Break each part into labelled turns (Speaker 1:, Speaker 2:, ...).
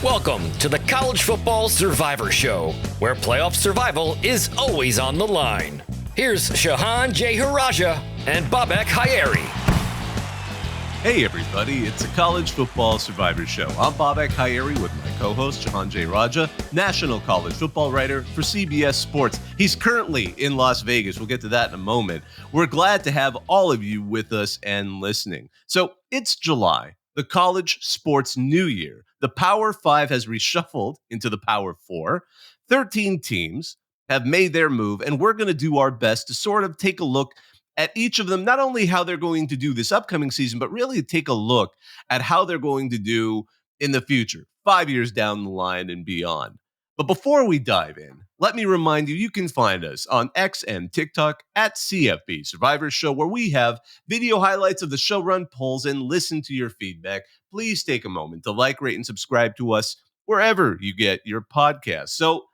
Speaker 1: Welcome to the College Football Survivor Show, where playoff survival is always on the line. Here's Shehan J. Haraja and Bobak Hayeri.
Speaker 2: Hey everybody, it's a College Football Survivor Show. I'm Bobak Hayeri with my co-host Shehan J. Raja, national college football writer for CBS Sports. He's currently in Las Vegas. We'll get to that in a moment. We're glad to have all of you with us and listening. So it's July, the college sports new year. The Power 5 has reshuffled into the Power 4. 13 teams have made their move, and we're going to do our best to sort of take a look at each of them, not only how they're going to do this upcoming season, but really take a look at how they're going to do in the future, 5 years down the line and beyond. But before we dive in, let me remind you, you can find us on X and TikTok at CFB Survivor Show, where we have video highlights of the show run polls and listen to your feedback. Please take a moment to like, rate, and subscribe to us wherever you get your podcasts. So,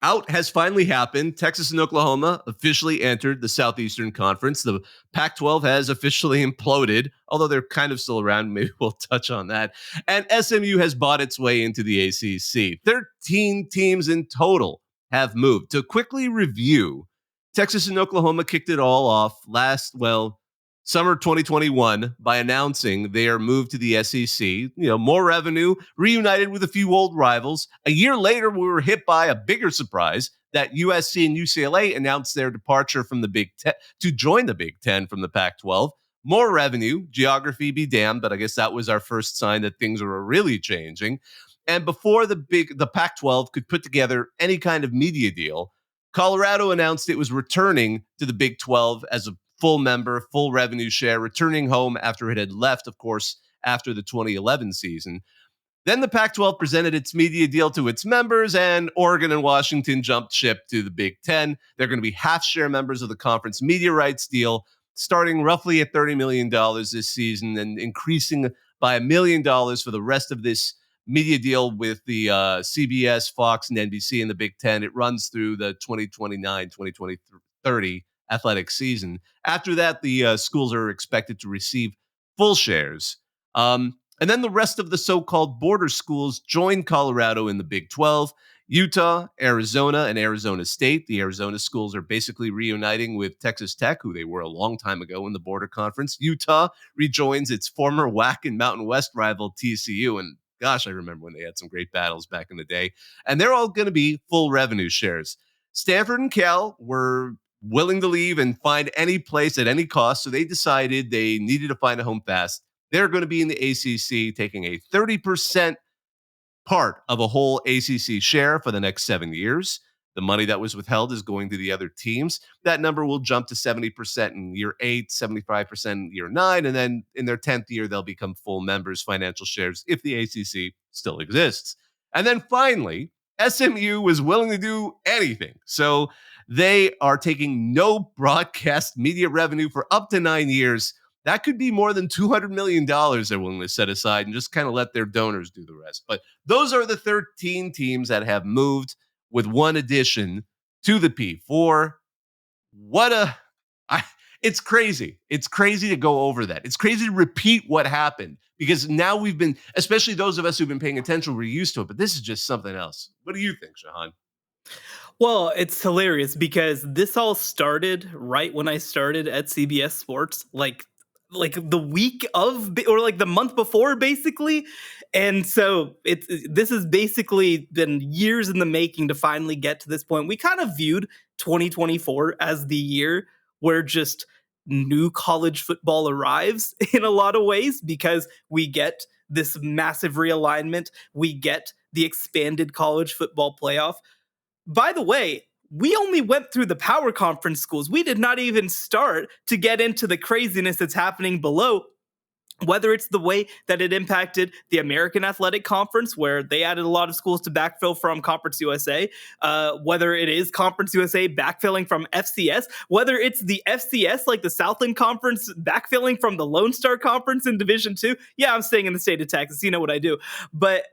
Speaker 2: out has finally happened. Texas and Oklahoma officially entered the Southeastern Conference. The Pac-12 has officially imploded, although they're kind of still around. Maybe we'll touch on that. And SMU has bought its way into the ACC. 13 teams in total have moved. To quickly review, Texas and Oklahoma kicked it all off summer 2021 by announcing they are moved to the SEC. More revenue, reunited with a few old rivals. A year later, we were hit by a bigger surprise that USC and UCLA announced their departure from the Big Ten to join the Big Ten from the Pac-12. More revenue, geography be damned, but I guess that was our first sign that things were really changing. And before the Pac-12 could put together any kind of media deal, Colorado announced it was returning to the Big 12 as a full member, full revenue share, returning home after it had left, of course, after the 2011 season. Then the Pac-12 presented its media deal to its members, and Oregon and Washington jumped ship to the Big Ten. They're going to be half-share members of the conference media rights deal, starting roughly at $30 million this season and increasing by $1 million for the rest of this media deal with the CBS, Fox, and NBC in the Big Ten. It runs through the 2029-2030 athletic season. After that, the schools are expected to receive full shares. And then the rest of the so-called border schools join Colorado in the Big 12. Utah, Arizona, and Arizona State. The Arizona schools are basically reuniting with Texas Tech, who they were a long time ago in the border conference. Utah rejoins its former WAC and Mountain West rival TCU. And gosh, I remember when they had some great battles back in the day. And they're all going to be full revenue shares. Stanford and Cal were willing to leave and find any place at any cost. So they decided they needed to find a home fast. They're going to be in the ACC, taking a 30% part of a whole ACC share for the next 7 years. The money that was withheld is going to the other teams. That number will jump to 70% in year 8, 75% in year 9, and then in their 10th year, they'll become full members, financial shares, if the ACC still exists. And then finally, SMU was willing to do anything. So they are taking no broadcast media revenue for up to 9 years. That could be more than $200 million they're willing to set aside and just kind of let their donors do the rest. But those are the 13 teams that have moved, with one addition to the P4. It's crazy. It's crazy to go over that. It's crazy to repeat what happened, because now we've been, especially those of us who've been paying attention, we're used to it. But this is just something else. What do you think, Shehan?
Speaker 3: Well, it's hilarious because this all started right when I started at CBS Sports, like the week of, or like the month before, basically. And so this has basically been years in the making to finally get to this point. We kind of viewed 2024 as the year where just new college football arrives in a lot of ways, because we get this massive realignment. We get the expanded college football playoff. By the way, we only went through the power conference schools. We did not even start to get into the craziness that's happening below, whether it's the way that it impacted the American Athletic Conference, where they added a lot of schools to backfill from Conference USA, whether it is Conference USA backfilling from FCS, whether it's the FCS, like the Southland Conference, backfilling from the Lone Star Conference in Division II. Yeah, I'm staying in the state of Texas. You know what I do. But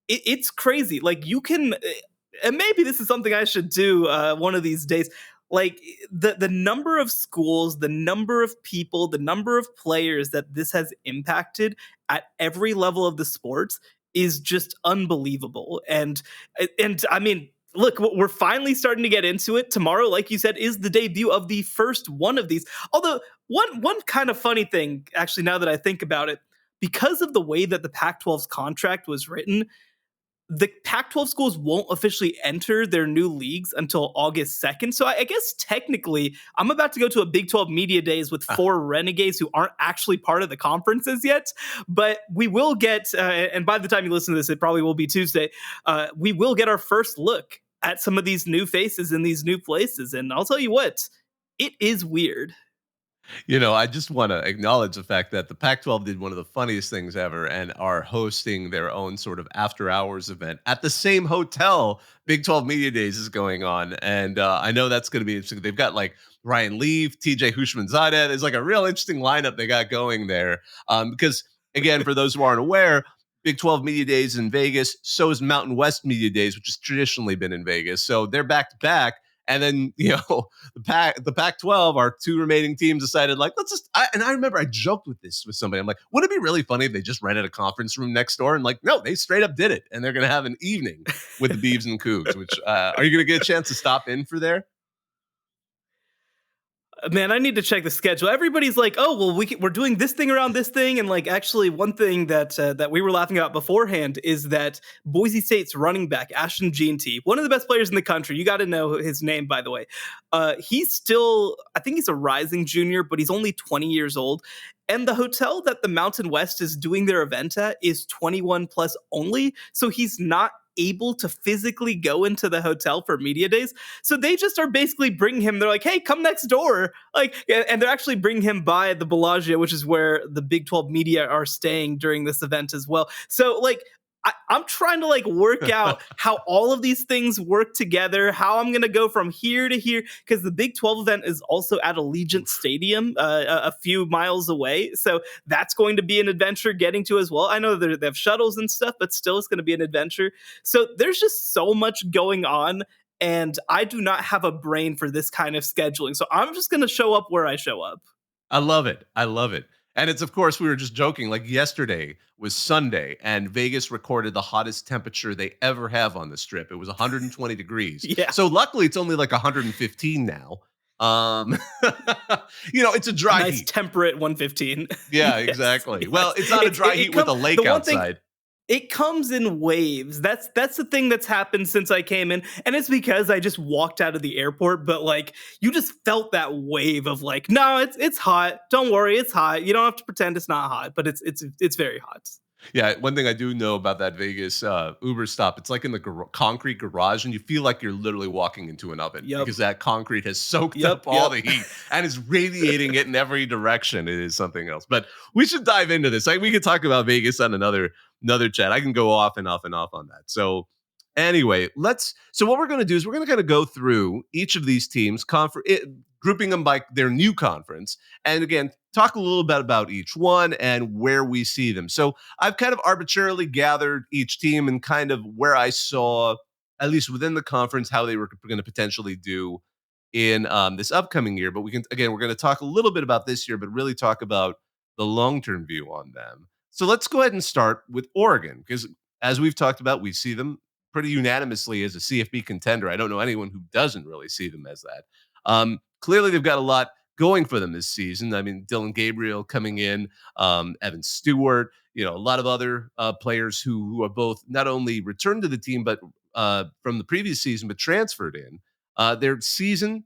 Speaker 3: it's crazy. Like, you can... And maybe this is something I should do one of these days. Like, the number of schools, the number of people, the number of players that this has impacted at every level of the sports is just unbelievable. And I mean, look, we're finally starting to get into it. Tomorrow, like you said, is the debut of the first one of these. Although one kind of funny thing, actually, now that I think about it, because of the way that the Pac-12's contract was written, the Pac-12 schools won't officially enter their new leagues until August 2nd. So I guess technically I'm about to go to a Big 12 media days with 4 renegades who aren't actually part of the conferences yet. But we will get, and by the time you listen to this, it probably will be Tuesday, we will get our first look at some of these new faces in these new places. And I'll tell you what, it is weird.
Speaker 2: I just want to acknowledge the fact that the Pac-12 did one of the funniest things ever and are hosting their own sort of after-hours event at the same hotel Big 12 Media Days is going on. And I know that's going to be interesting. They've got like Ryan Leaf, TJ Hushmanzadeh. There's like a real interesting lineup they got going there. Because, again, for those who aren't aware, Big 12 Media Days in Vegas. So is Mountain West Media Days, which has traditionally been in Vegas. So they're back-to-back. And then, the Pac-12, our 2 remaining teams decided, like, and I remember I joked with somebody. I'm like, would it be really funny if they just rented a conference room next door? And like, no, they straight up did it. And they're going to have an evening with the Beavs and Cougs, which are you going to get a chance to stop in for there?
Speaker 3: Man, I need to check the schedule. Everybody's like, "Oh, well, we're doing this thing around this thing," and like, actually, one thing that we were laughing about beforehand is that Boise State's running back Ashton Jeanty, one of the best players in the country. You got to know his name, by the way. He's still, I think he's a rising junior, but he's only 20 years old. And the hotel that the Mountain West is doing their event at is 21 plus only, so he's not able to physically go into the hotel for media days. So they just are basically bringing him. They're like, "Hey, come next door." Like, and they're actually bringing him by the Bellagio, which is where the Big 12 media are staying during this event as well. So like, I'm trying to like work out how all of these things work together, how I'm going to go from here to here, because the Big 12 event is also at Allegiant Stadium, a few miles away. So that's going to be an adventure getting to as well. I know they have shuttles and stuff, but still it's going to be an adventure. So there's just so much going on. And I do not have a brain for this kind of scheduling. So I'm just going to show up where I show up.
Speaker 2: I love it. I love it. And it's, of course, we were just joking, like yesterday was Sunday and Vegas recorded the hottest temperature they ever have on the strip. It was 120 degrees.
Speaker 3: Yeah.
Speaker 2: So luckily it's only like 115 now. It's a dry
Speaker 3: nice
Speaker 2: heat.
Speaker 3: temperate 115.
Speaker 2: Yeah, exactly. Yes. Well, it's not a dry heat with a lake outside.
Speaker 3: It comes in waves. That's the thing that's happened since I came in. And it's because I just walked out of the airport, but like you just felt that wave of like, no, it's hot. Don't worry, it's hot. You don't have to pretend it's not hot, but it's very hot.
Speaker 2: Yeah, one thing I do know about that Vegas Uber stop, it's like in the concrete garage, and you feel like you're literally walking into an oven because that concrete has soaked up all the heat and is radiating it in every direction. It is something else. But we should dive into this. We could talk about Vegas on another chat. I can go off and off on that. So anyway, so what we're going to do is we're going to kind of go through each of these teams, grouping them by their new conference. And again, talk a little bit about each one and where we see them. So I've kind of arbitrarily gathered each team and kind of where I saw, at least within the conference, how they were going to potentially do in this upcoming year. But we're going to talk a little bit about this year, but really talk about the long-term view on them. So let's go ahead and start with Oregon, because as we've talked about, we see them pretty unanimously as a CFB contender. I don't know anyone who doesn't really see them as that. Clearly, they've got a lot going for them this season. I mean, Dylan Gabriel coming in, Evan Stewart, a lot of other players who are both not only returned to the team, but from the previous season, but transferred in. Their season,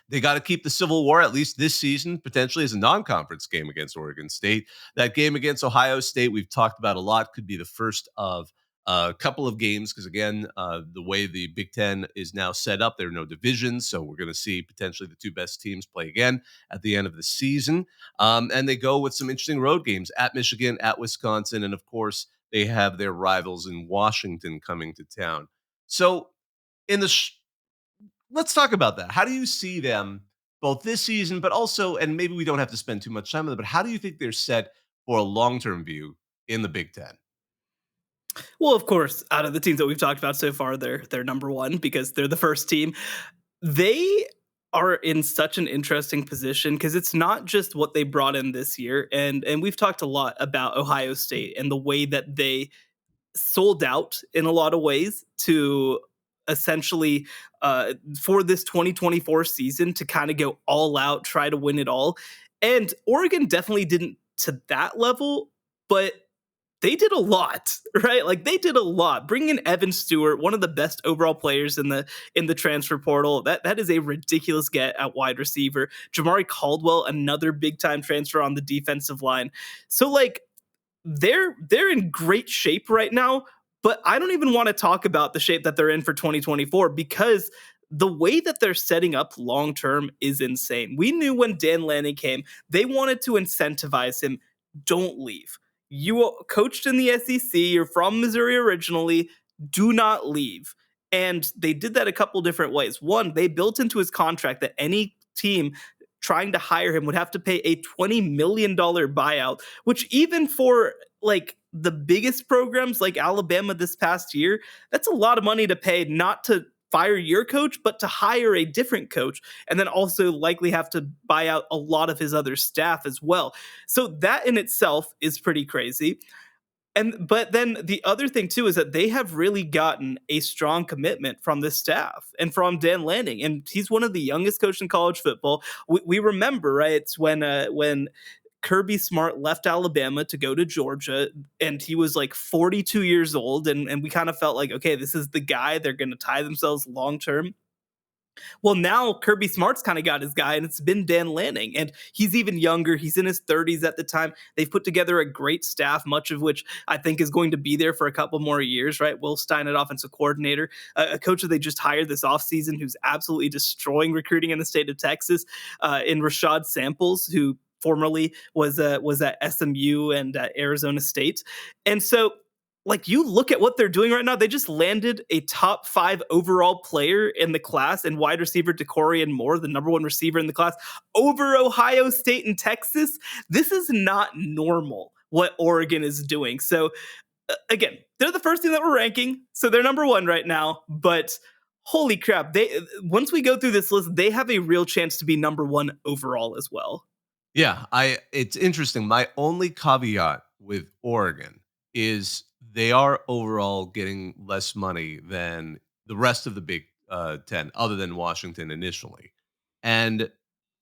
Speaker 2: they got to keep the Civil War, at least this season, potentially as a non-conference game against Oregon State. That game against Ohio State, we've talked about a lot, could be the first of a couple of games because, again, the way the Big Ten is now set up, there are no divisions, so we're going to see potentially the 2 best teams play again at the end of the season. And they go with some interesting road games at Michigan, at Wisconsin, and, of course, they have their rivals in Washington coming to town. So in the let's talk about that. How do you see them both this season, but also, and maybe we don't have to spend too much time on it, but how do you think they're set for a long-term view in the Big Ten?
Speaker 3: Well, of course, out of the teams that we've talked about so far, they're number one because they're the first team. They are in such an interesting position because it's not just what they brought in this year. And we've talked a lot about Ohio State and the way that they sold out in a lot of ways to essentially for this 2024 season to kind of go all out, try to win it all. And Oregon definitely didn't to that level, but they did a lot, right? Like they did a lot. Bringing in Evan Stewart, one of the best overall players in the transfer portal. That is a ridiculous get at wide receiver. Jamari Caldwell, another big time transfer on the defensive line. So like they're in great shape right now, but I don't even want to talk about the shape that they're in for 2024 because the way that they're setting up long term is insane. We knew when Dan Lanning came, they wanted to incentivize him. Don't leave. You coached in the SEC, you're from Missouri originally, do not leave. And they did that a couple different ways. One, they built into his contract that any team trying to hire him would have to pay a $20 million buyout, which even for like the biggest programs like Alabama this past year, that's a lot of money to pay not to fire your coach, but to hire a different coach and then also likely have to buy out a lot of his other staff as well. So that in itself is pretty crazy. And but then the other thing too is that they have really gotten a strong commitment from this staff and from Dan Lanning, and he's one of the youngest coaches in college football. We remember, right? It's when Kirby Smart left Alabama to go to Georgia, and he was like 42 years old, and we kind of felt like, okay, this is the guy. They're going to tie themselves long term. Well, now Kirby Smart's kind of got his guy, and it's been Dan Lanning. And he's even younger. He's in his 30s at the time. They've put together a great staff, much of which I think is going to be there for a couple more years, right? Will Stein at offensive coordinator, a coach that they just hired this offseason who's absolutely destroying recruiting in the state of Texas, in Rashad Samples, who formerly was at SMU and Arizona State. And so like you look at what they're doing right now, they just landed a top 5 overall player in the class and wide receiver Decorian Moore, the number 1 receiver in the class, over Ohio State and Texas. This is not normal what Oregon is doing. So again, they're the first team that we're ranking, so they're number 1 right now. But holy crap, they once we go through this list, they have a real chance to be number 1 overall as well.
Speaker 2: Yeah, it's interesting. My only caveat with Oregon is they are overall getting less money than the rest of the Big 10, other than Washington initially. And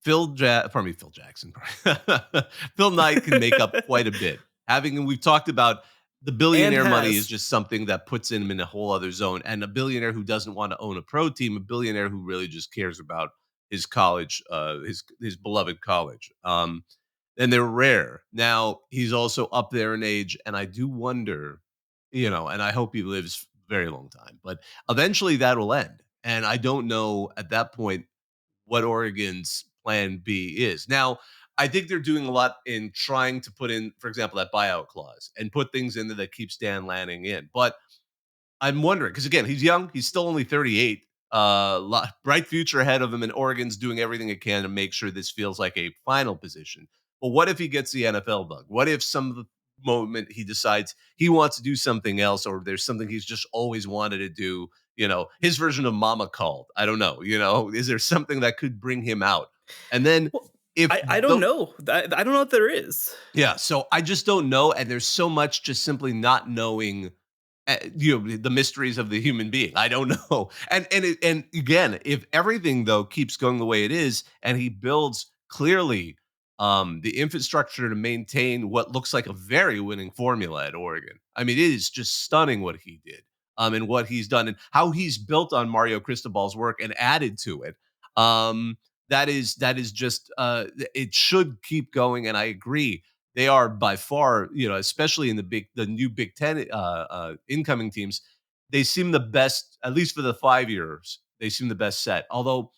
Speaker 2: Phil Jackson, Phil Knight can make up quite a bit. And we've talked about the billionaire money is just something that puts him in a whole other zone. And a billionaire who doesn't want to own a pro team, a billionaire who really just cares about his college, his beloved college. And they're rare. Now he's also up there in age, and I do wonder, and I hope he lives a very long time, but eventually that will end. And I don't know at that point what Oregon's plan B is. Now, I think they're doing a lot in trying to put in, for example, that buyout clause and put things in there that keeps Dan Lanning in. But I'm wondering because again, he's young. He's still only 38. Bright future ahead of him, and Oregon's doing everything it can to make sure this feels like a final position. But what if he gets the NFL bug? What if some of the moment he decides he wants to do something else, or there's something he's just always wanted to do? His version of Mama Called. I don't know. Is there something that could bring him out? And then
Speaker 3: Well,
Speaker 2: if
Speaker 3: I don't know. I don't know if there is.
Speaker 2: yeah, so I just don't know, and there's so much just simply not knowing the mysteries of the human being. I don't know. And again, if everything though keeps going the way it is, and he builds clearly the infrastructure to maintain what looks like a very winning formula at Oregon. I mean, it is just stunning what he did, and what he's done, and how he's built on Mario Cristobal's work and added to it. That is just it should keep going, and I agree they are by far, especially in the new Big Ten incoming teams, they seem the best, at least for the 5 years. They seem the best set. Although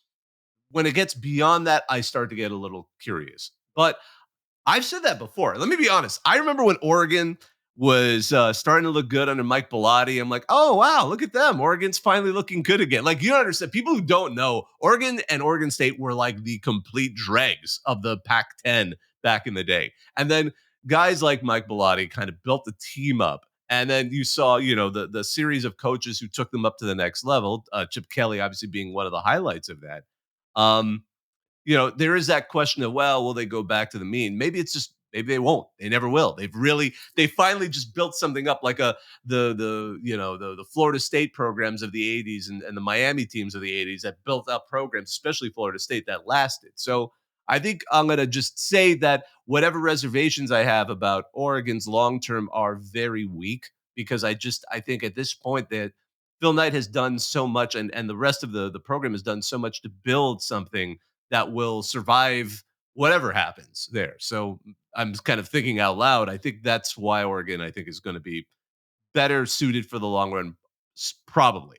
Speaker 2: when it gets beyond that, I start to get a little curious. But I've said that before. Let me be honest. I remember when Oregon was starting to look good under Mike Bellotti. I'm like, oh, wow, look at them. Oregon's finally looking good again. Like, you don't understand. People who don't know, Oregon and Oregon State were like the complete dregs of the Pac-10 back in the day. And then guys like Mike Bellotti kind of built the team up. And then you saw, the series of coaches who took them up to the next level. Chip Kelly, obviously, being one of the highlights of that. There is that question of, well, will they go back to the mean? Maybe it's just Maybe they won't. They never will. They finally just built something up like the Florida State programs of the 80s and the Miami teams of the 80s that built up programs, especially Florida State, that lasted. So I think I'm going to just say that whatever reservations I have about Oregon's long term are very weak, because I think at this point that Phil Knight has done so much, and the rest of the program has done so much to build something that will survive whatever happens there. So I'm kind of thinking out loud. I think that's why Oregon, I think, is going to be better suited for the long run, probably.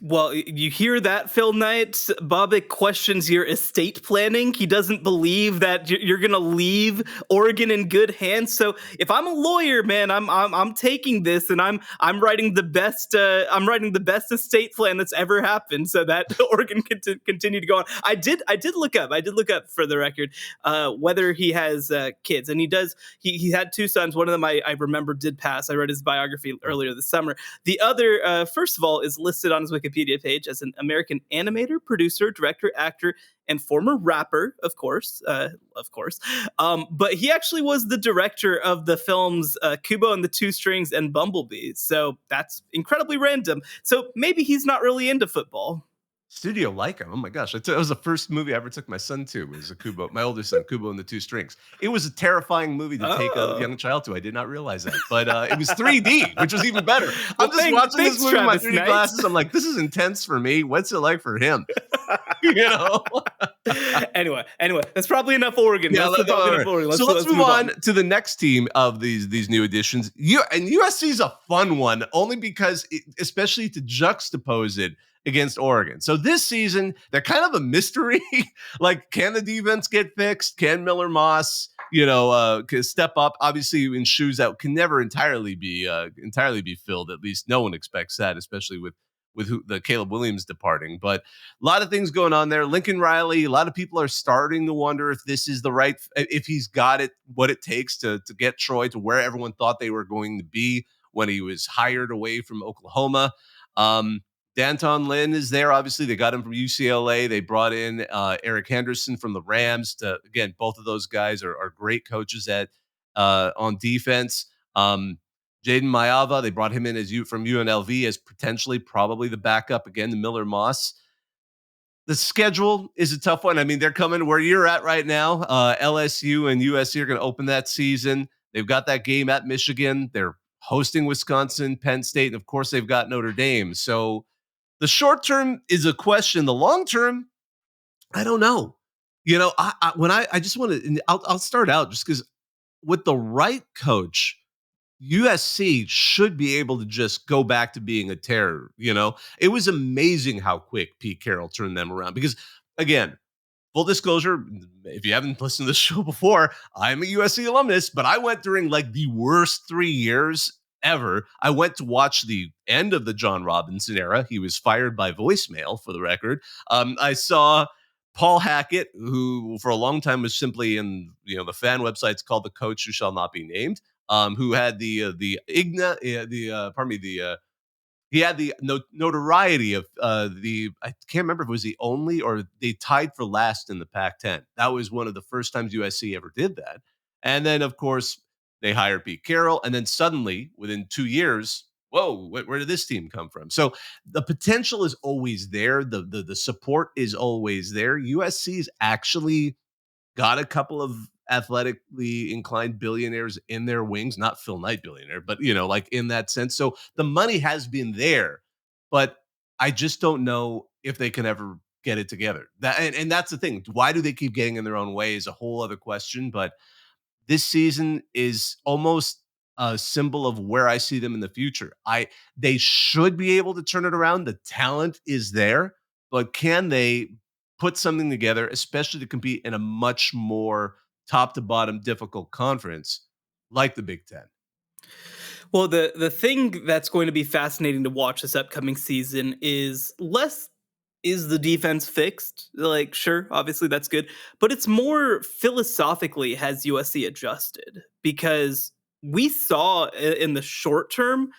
Speaker 3: Well, you hear that, Phil Knight? Bobak questions your estate planning. He doesn't believe that you're going to leave Oregon in good hands. So if I'm a lawyer, man, I'm taking this, and I'm writing the best estate plan that's ever happened, so that Oregon can continue to go on. I did look up for the record whether he has kids, and he does. He had two sons. One of them I remember did pass. I read his biography earlier this summer. The other, first of all, is listed on his Wikipedia page as an American animator, producer, director, actor, and former rapper, of course. But he actually was the director of the films Kubo and the Two Strings and Bumblebee. So that's incredibly random. So maybe he's not really into football.
Speaker 2: Studio Leica. Oh my gosh. That was the first movie I ever took my son to, was a Kubo, my oldest son, Kubo and the Two Strings. It was a terrifying movie to take a young child to. I did not realize that. But it was 3D, which was even better. I'm just watching this movie with my 3D glasses. I'm like, this is intense for me. What's it like for him?
Speaker 3: Anyway, that's probably enough Oregon.
Speaker 2: Yeah, let's move on to the next team of these new additions. And USC is a fun one, only because, especially to juxtapose it against Oregon. So this season, they're kind of a mystery. Like, can the defense get fixed? Can Miller Moss, step up? Obviously, in shoes that can never entirely be filled. At least no one expects that, especially with the Caleb Williams departing. But a lot of things going on there. Lincoln Riley, a lot of people are starting to wonder if this is if he's got what it takes to get Troy to where everyone thought they were going to be when he was hired away from Oklahoma. Danton Lynn is there. Obviously, they got him from UCLA. They brought in Eric Henderson from the Rams. Again, both of those guys are great coaches on defense. Jaden Mayava, they brought him in from UNLV as potentially probably the backup again to Miller Moss. The schedule is a tough one. I mean, they're coming where you're at right now. LSU and USC are going to open that season. They've got that game at Michigan. They're hosting Wisconsin, Penn State, and of course, they've got Notre Dame. So the short term is a question. The long term, I don't know. I just want to. I'll start out just because with the right coach, USC should be able to just go back to being a terror. It was amazing how quick Pete Carroll turned them around. Because again, full disclosure, if you haven't listened to this show before, I'm a USC alumnus, but I went during like the worst 3 years ever. I went to watch the end of the John Robinson era. He was fired by voicemail, for the record. I saw Paul Hackett, who for a long time was simply in the fan websites called the coach who shall not be named, who had he had the notoriety of I can't remember if it was the only or they tied for last in the Pac-10. That was one of the first times USC ever did that. And then, of course, they hired Pete Carroll. And then suddenly, within 2 years, whoa, where did this team come from? So the potential is always there. The support is always there. USC's actually got a couple of athletically inclined billionaires in their wings, not Phil Knight billionaire, but like in that sense. So the money has been there, but I just don't know if they can ever get it together. And that's the thing. Why do they keep getting in their own way is a whole other question. But this season is almost a symbol of where I see them in the future. They should be able to turn it around. The talent is there, but can they put something together, especially to compete in a much more top to bottom difficult conference like the Big Ten?
Speaker 3: Well, the thing that's going to be fascinating to watch this upcoming season is less is the defense fixed? Like, sure, obviously that's good, but it's more philosophically has USC adjusted? Because we saw in the short term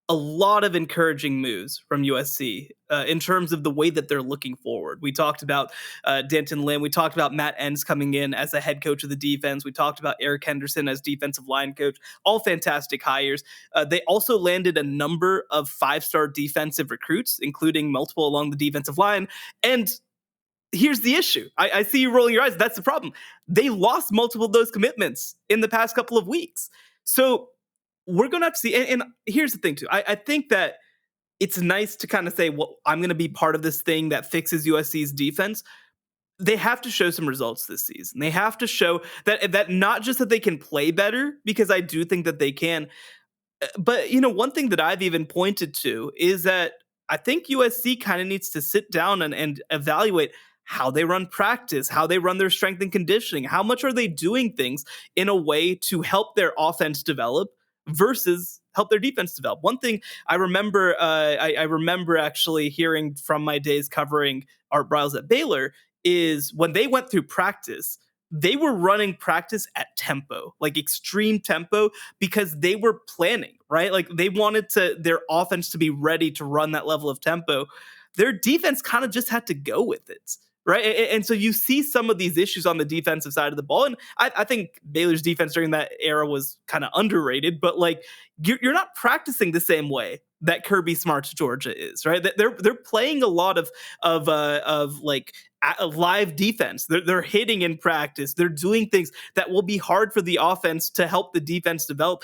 Speaker 3: a lot of encouraging moves from USC in terms of the way that they're looking forward. We talked about Danton Lynn. We talked about Matt Enns coming in as the head coach of the defense. We talked about Eric Henderson as defensive line coach. All fantastic hires. They also landed a number of 5-star defensive recruits, including multiple along the defensive line. And here's the issue. I see you rolling your eyes. That's the problem. They lost multiple of those commitments in the past couple of weeks. So we're going to have to see. And here's the thing, too. I think that it's nice to kind of say, well, I'm going to be part of this thing that fixes USC's defense. They have to show some results this season. They have to show that not just that they can play better, because I do think that they can, but one thing that I've even pointed to is that I think USC kind of needs to sit down and evaluate how they run practice, how they run their strength and conditioning, how much are they doing things in a way to help their offense develop versus help their defense develop. One thing I remember, I remember actually hearing from my days covering Art Briles at Baylor is when they went through practice, they were running practice at tempo, like extreme tempo, because they were planning, right? Like they wanted their offense to be ready to run that level of tempo. Their defense kind of just had to go with it, right? And so you see some of these issues on the defensive side of the ball. And I think Baylor's defense during that era was kind of underrated, but like you're not practicing the same way that Kirby Smart's Georgia is, right? They're playing a lot of like live defense. They're hitting in practice. They're doing things that will be hard for the offense to help the defense develop.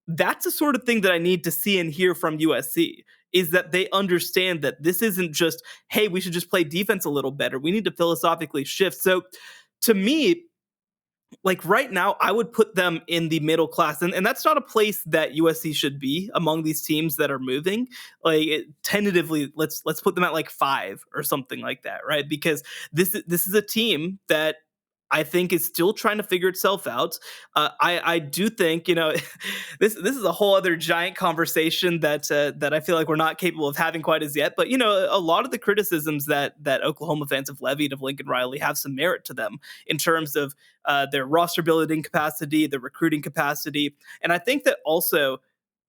Speaker 3: That's the sort of thing that I need to see and hear from USC, is that they understand that this isn't just, hey, we should just play defense a little better. We need to philosophically shift. So to me, like right now, I would put them in the middle class, and that's not a place that USC should be among these teams that are moving. Like tentatively, let's put them at like 5 or something like that, right? Because this is a team that I think is still trying to figure itself out. I do think this is a whole other giant conversation that I feel like we're not capable of having quite as yet. But a lot of the criticisms that Oklahoma fans have levied of Lincoln Riley have some merit to them in terms of their roster building capacity, their recruiting capacity, and I think that also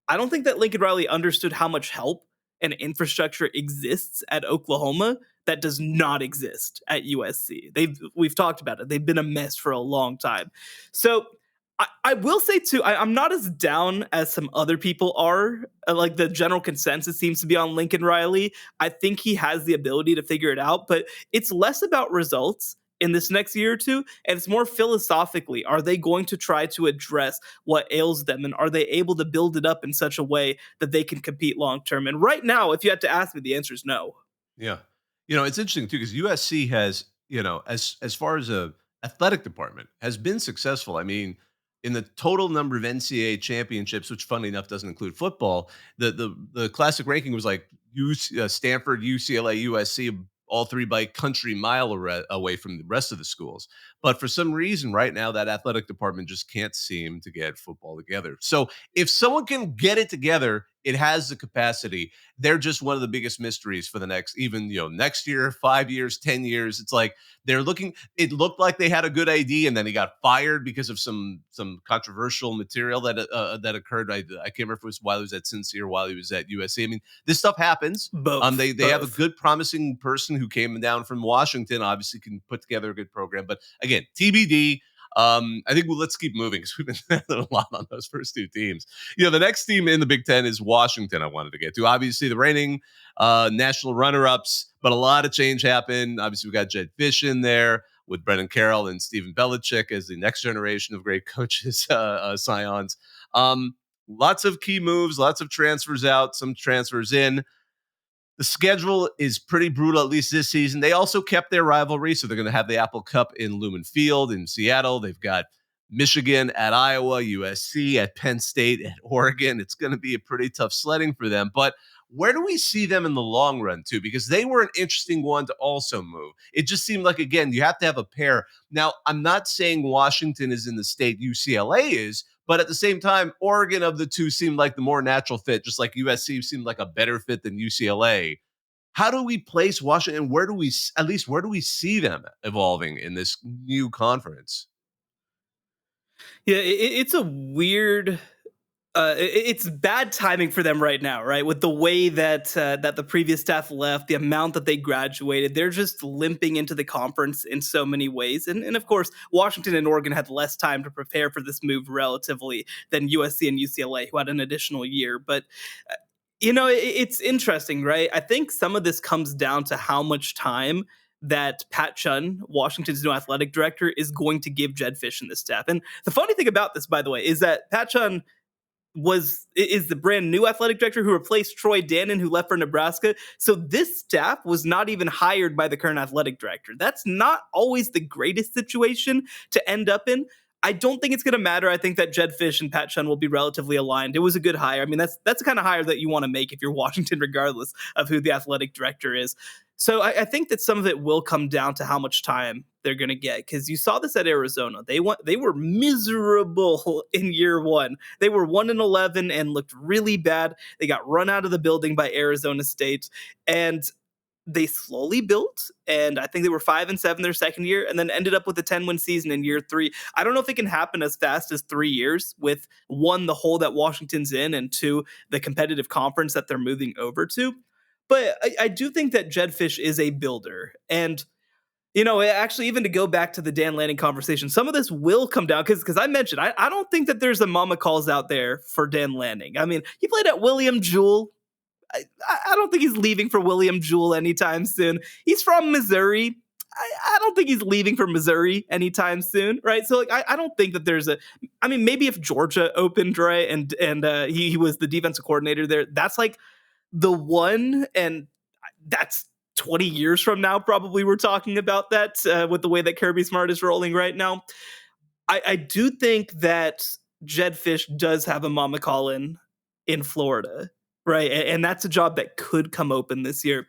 Speaker 3: I don't think that Lincoln Riley understood how much help and infrastructure exists at Oklahoma that does not exist at USC. We've talked about it. They've been a mess for a long time. So I will say too, I'm not as down as some other people are. Like the general consensus seems to be on Lincoln Riley. I think he has the ability to figure it out, but it's less about results in this next year or two, and it's more philosophically, are they going to try to address what ails them, and are they able to build it up in such a way that they can compete long term? And right now, if you had to ask me, the answer is no.
Speaker 2: Yeah. It's interesting too, because USC has, as far as a athletic department, has been successful. I mean, in the total number of NCAA championships, which funnily enough doesn't include football, the classic ranking was like Stanford, UCLA, USC, all three by country mile away from the rest of the schools. But for some reason, right now, that athletic department just can't seem to get football together. So if someone can get it together, it has the capacity. They're just one of the biggest mysteries for the next, even next year, 5 years, 10 years. It's like they're looking. It looked like they had a good ID, and then he got fired because of some controversial material that occurred. I can't remember if it was while he was at Cincy or while he was at USC. I mean, this stuff happens.
Speaker 3: Both.
Speaker 2: They have a good, promising person who came down from Washington. Obviously, can put together a good program. But again, TBD. I think let's keep moving because we've been spending a lot on those first two teams. The next team in the Big Ten is Washington. I wanted to get to, obviously, the reigning national runner-ups, but a lot of change happened. Obviously, we got Jed Fish in there with Brendan Carroll and Stephen Belichick as the next generation of great coaches, scions. Lots of key moves, lots of transfers out, some transfers in. The schedule is pretty brutal, at least this season. They also kept their rivalry, so they're going to have the Apple Cup in Lumen Field in Seattle. They've got Michigan at Iowa, USC at Penn State, at Oregon. It's going to be a pretty tough sledding for them. But where do we see them in the long run, too? Because they were an interesting one to also move. It just seemed like, again, you have to have a pair. Now, I'm not saying Washington is in the state UCLA is, but at the same time, Oregon of the two seemed like the more natural fit, just like USC seemed like a better fit than UCLA. How do we place Washington? Where do we see them evolving in this new conference?
Speaker 3: Yeah, it's a weird It's bad timing for them right now, right? With the way that the previous staff left, the amount that they graduated, they're just limping into the conference in so many ways. And of course, Washington and Oregon had less time to prepare for this move relatively than USC and UCLA, who had an additional year. But it's interesting, right? I think some of this comes down to how much time that Pat Chun, Washington's new athletic director, is going to give Jed Fish and the staff. And the funny thing about this, by the way, is that Pat Chun is the brand new athletic director who replaced Troy Dannon, who left for Nebraska. So this staff was not even hired by the current athletic director. That's not always the greatest situation to end up in. I don't think it's going to matter. I think that Jed Fish and Pat Chun will be relatively aligned. It was a good hire. I mean, that's the kind of hire that you want to make if you're Washington, regardless of who the athletic director is. So I think that some of it will come down to how much time they're going to get, because you saw this at Arizona. They were miserable in year one. They were 1-11 and looked really bad. They got run out of the building by Arizona State, and they slowly built, and I think they were 5-7 their second year, and then ended up with a 10-win season in year three. I don't know if it can happen as fast as 3 years with, one, the hole that Washington's in, and two, the competitive conference that they're moving over to. But I do think that Jed Fish is a builder. And actually, even to go back to the Dan Lanning conversation, some of this will come down because I mentioned I don't think that there's a mama calls out there for Dan Lanning. I mean, he played at William Jewell. I don't think he's leaving for William Jewell anytime soon. He's from Missouri. I don't think he's leaving for Missouri anytime soon, right? So, I don't think that there's I mean, maybe if Georgia opened, right, and he was the defensive coordinator there, that's like the one, and that's 20 years from now, probably we're talking about that with the way that Kirby Smart is rolling right now. I do think that Jed Fish does have a mama call in Florida, right? And that's a job that could come open this year.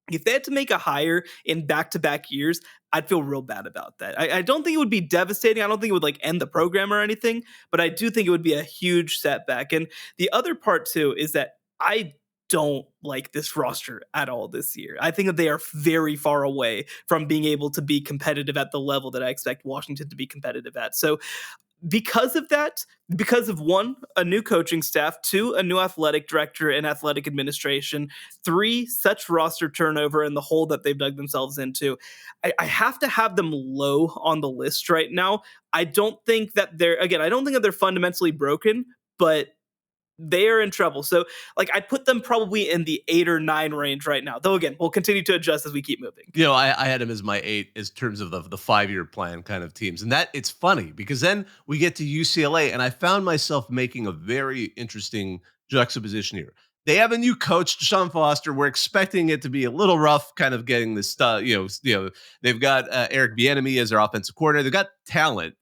Speaker 3: If they had to make a hire in back-to-back years, I'd feel real bad about that. I don't think it would be devastating. I don't think it would end the program or anything, but I do think it would be a huge setback. And the other part too is that I don't like this roster at all this year. I think that they are very far away from being able to be competitive at the level that I expect Washington to be competitive at. So because of that, because of one, a new coaching staff, two, a new athletic director and athletic administration, three, such roster turnover and the hole that they've dug themselves into, I have to have them low on the list right now. I don't think that I don't think that they're fundamentally broken, but they are in trouble. So, I'd put them probably in the 8 or 9 range right now. Though, again, we'll continue to adjust as we keep moving.
Speaker 2: I had him as my 8 as terms of the 5-year plan kind of teams. And that it's funny because then we get to UCLA, and I found myself making a very interesting juxtaposition here. They have a new coach, Deshaun Foster. We're expecting it to be a little rough, kind of getting this stuff. They've got Eric Bieniemy as their offensive coordinator. They've got talent.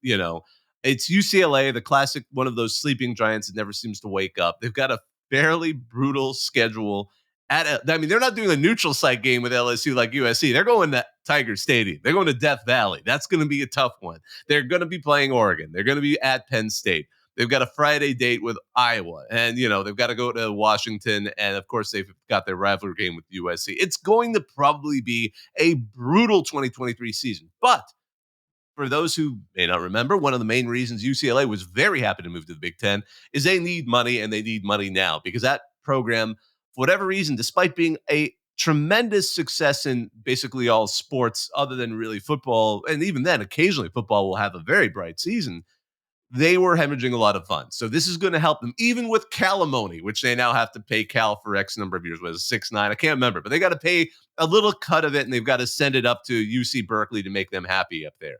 Speaker 2: It's UCLA, the classic one of those sleeping giants that never seems to wake up. They've got a fairly brutal schedule. They're not doing a neutral site game with LSU like USC. They're going to Tiger Stadium. They're going to Death Valley. That's going to be a tough one. They're going to be playing Oregon. They're going to be at Penn State. They've got a Friday date with Iowa. And, they've got to go to Washington. And, of course, they've got their rivalry game with USC. It's going to probably be a brutal 2023 season. But for those who may not remember, one of the main reasons UCLA was very happy to move to the Big Ten is they need money, and they need money now because that program, for whatever reason, despite being a tremendous success in basically all sports other than really football, and even then, occasionally football will have a very bright season, they were hemorrhaging a lot of funds. So this is going to help them, even with Calimony, which they now have to pay Cal for X number of years. Was it 6-9? I can't remember, but they got to pay a little cut of it, and they've got to send it up to UC Berkeley to make them happy up there.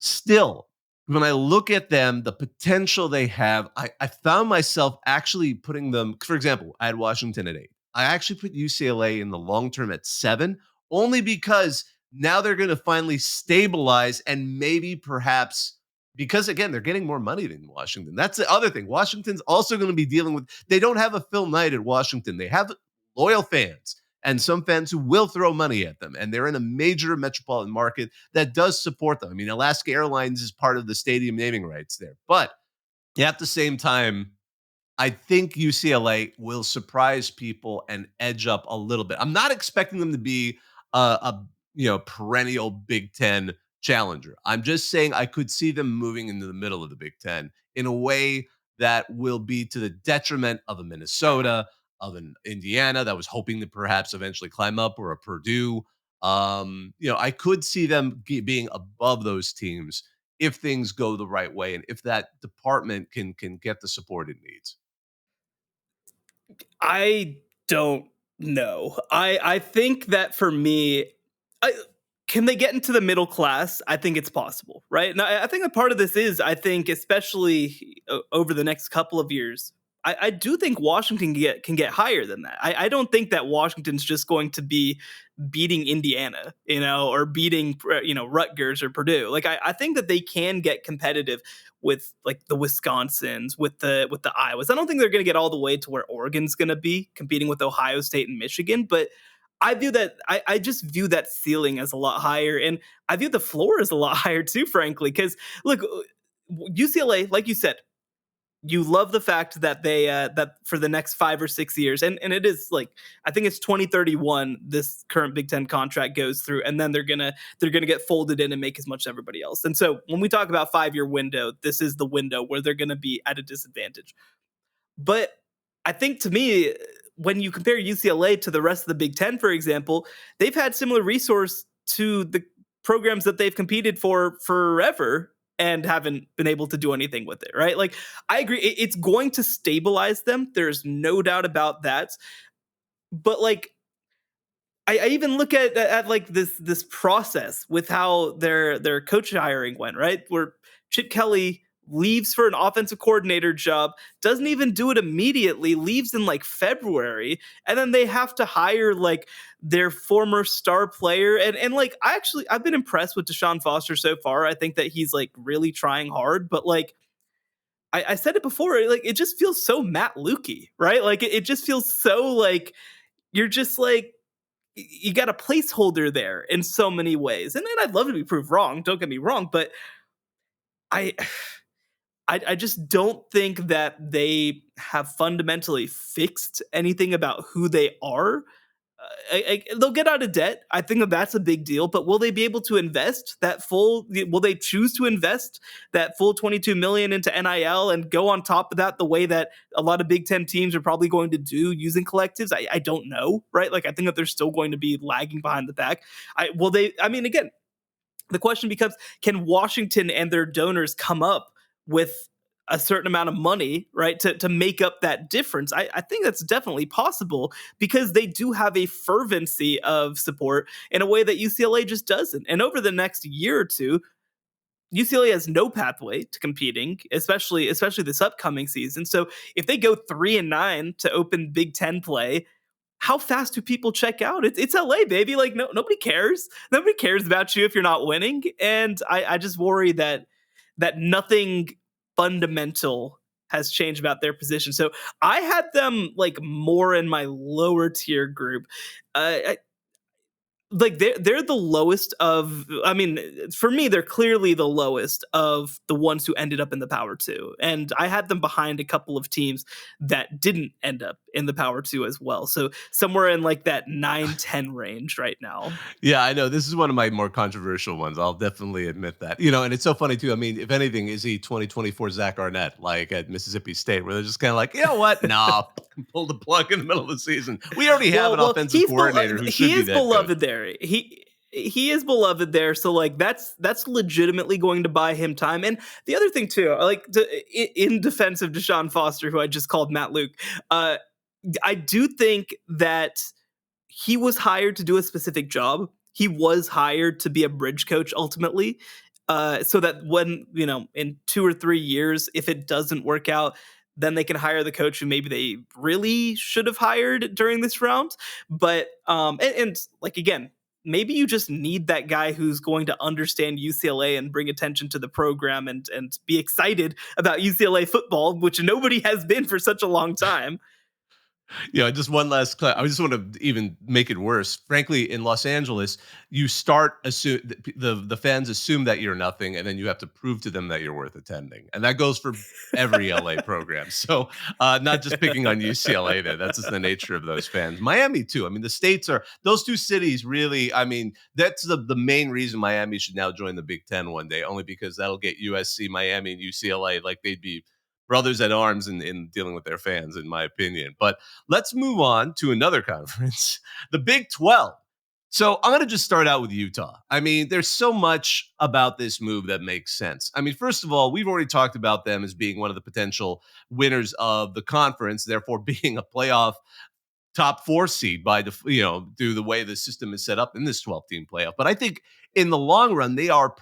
Speaker 2: Still, when I look at them, the potential they have, I found myself actually putting them, for example, I had Washington at 8. I actually put UCLA in the long term at 7, only because now they're going to finally stabilize and maybe perhaps because, again, they're getting more money than Washington. That's the other thing. Washington's also going to be dealing with, they don't have a Phil Knight at Washington. They have loyal fans and some fans who will throw money at them. And they're in a major metropolitan market that does support them. I mean, Alaska Airlines is part of the stadium naming rights there. But at the same time, I think UCLA will surprise people and edge up a little bit. I'm not expecting them to be a perennial Big Ten challenger. I'm just saying I could see them moving into the middle of the Big Ten in a way that will be to the detriment of a Minnesota, of an Indiana that was hoping to perhaps eventually climb up, or a Purdue. I could see them being above those teams if things go the right way and if that department can get the support it needs.
Speaker 3: I don't know. I think that for me, I, can they get into the middle class? I think it's possible, right? Now, I think a part of this is, I think, especially over the next couple of years, I do think Washington can get higher than that. I don't think that Washington's just going to be beating Indiana, or beating Rutgers or Purdue. Like I think that they can get competitive with like the Wisconsins, with the Iowas. I don't think they're going to get all the way to where Oregon's going to be competing with Ohio State and Michigan, but I just view that ceiling as a lot higher, and I view the floor as a lot higher too, frankly. Because look, UCLA, like you said, you love the fact that they that for the next 5 or 6 years, and it is like, I think it's 2031 this current Big Ten contract goes through, and then they're gonna get folded in and make as much as everybody else. And so when we talk about 5-year window, this is the window where they're gonna be at a disadvantage. But I think, to me, when you compare UCLA to the rest of the Big Ten, for example, they've had similar resource to the programs that they've competed for forever and haven't been able to do anything with it, right? Like, I agree, it's going to stabilize them. There's no doubt about that. But like, I even look at like this process with how their coach hiring went, right? Where Chip Kelly leaves for an offensive coordinator job, doesn't even do it immediately, leaves in like February, and then they have to hire like their former star player. And like, I've been impressed with Deshaun Foster so far. I think that he's like really trying hard, but like, I said it before, like it just feels so Matt Lukey, right? Like it just feels so like you're just like, you got a placeholder there in so many ways. And then I'd love to be proved wrong. Don't get me wrong, but I I just don't think that they have fundamentally fixed anything about who they are. They'll get out of debt. I think that that's a big deal. But will they be able to invest that full? Will they choose to invest that full 22 million into NIL and go on top of that the way that a lot of Big Ten teams are probably going to do using collectives? I don't know, right? Like I think that they're still going to be lagging behind the pack. Will they? I mean, again, the question becomes, can Washington and their donors come up with a certain amount of money, right, to make up that difference? I think that's definitely possible because they do have a fervency of support in a way that UCLA just doesn't. And over the next year or two, UCLA has no pathway to competing, especially this upcoming season. So if they go 3-9 to open Big Ten play, how fast do people check out? It's LA, baby. Like nobody cares. Nobody cares about you if you're not winning. And I just worry that nothing fundamental has changed about their position. So I had them like more in my lower tier group. Like they're the lowest of, I mean, for me they're clearly the lowest of the ones who ended up in the power 2, and I had them behind a couple of teams that didn't end up in the power 2 as well, so somewhere in like that 9-10 range right now.
Speaker 2: Yeah, I know. This is one of my more controversial ones. I'll definitely admit that. And it's so funny too. I mean, if anything, is he 2024 Zach Arnett, like at Mississippi State, where they're just kind of like, you know what? No, pull the plug in the middle of the season. We already have an offensive coordinator who should
Speaker 3: he
Speaker 2: be
Speaker 3: is
Speaker 2: that
Speaker 3: beloved
Speaker 2: good.
Speaker 3: there. He is beloved there, so like that's legitimately going to buy him time. And the other thing too, like in defense of Deshaun Foster, who I just called Matt Luke, I do think that he was hired to do a specific job. He was hired to be a bridge coach ultimately. So that when, in 2 or 3 years, if it doesn't work out, then they can hire the coach who maybe they really should have hired during this round. But, and like, again, maybe you just need that guy who's going to understand UCLA and bring attention to the program and be excited about UCLA football, which nobody has been for such a long time.
Speaker 2: Just one last I just want to even make it worse. Frankly, in Los Angeles, you start the fans assume that you're nothing, and then you have to prove to them that you're worth attending, and that goes for every LA program. So, not just picking on UCLA there. That's just the nature of those fans. Miami too. I mean, the states are those two cities really. I mean, that's the main reason Miami should now join the Big Ten one day, only because that'll get USC, Miami, and UCLA like they'd be brothers at arms in dealing with their fans, in my opinion. But let's move on to another conference, the Big 12. So I'm going to just start out with Utah. I mean, there's so much about this move that makes sense. I mean, first of all, we've already talked about them as being one of the potential winners of the conference, therefore being a playoff top 4 seed by due the way the system is set up in this 12-team playoff. But I think in the long run, they are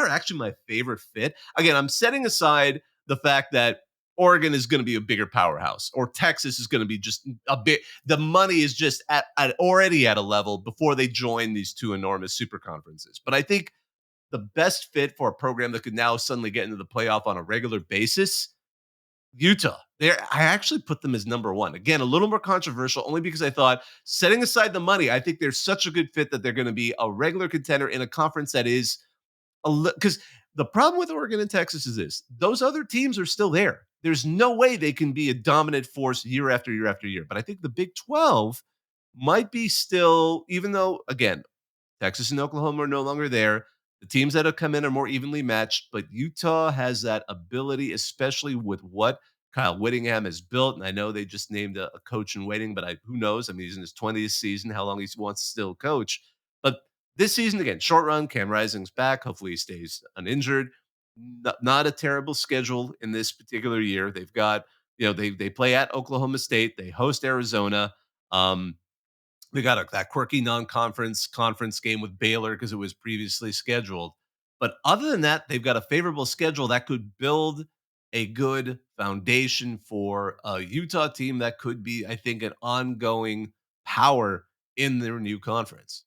Speaker 2: actually my favorite fit. Again, I'm setting aside the fact that Oregon is going to be a bigger powerhouse, or Texas is going to be just a bit. The money is just already at a level before they join these two enormous super conferences. But I think the best fit for a program that could now suddenly get into the playoff on a regular basis, Utah. I actually put them as number 1. Again, a little more controversial, only because I thought, setting aside the money, I think they're such a good fit that they're going to be a regular contender in a conference that is because the problem with Oregon and Texas is this: those other teams are still there. There's no way they can be a dominant force year after year after year. But I think the Big 12 might be still, even though, again, Texas and Oklahoma are no longer there. The teams that have come in are more evenly matched, but Utah has that ability, especially with what Kyle Whittingham has built. And I know they just named a coach in waiting, but who knows? I mean, he's in his 20th season, how long he wants to still coach. But this season, again, short run, Cam Rising's back. Hopefully he stays uninjured. Not a terrible schedule in this particular year. They've got, they play at Oklahoma State. They host Arizona. They got that quirky conference game with Baylor because it was previously scheduled. But other than that, they've got a favorable schedule that could build a good foundation for a Utah team that could be, I think, an ongoing power in their new conference.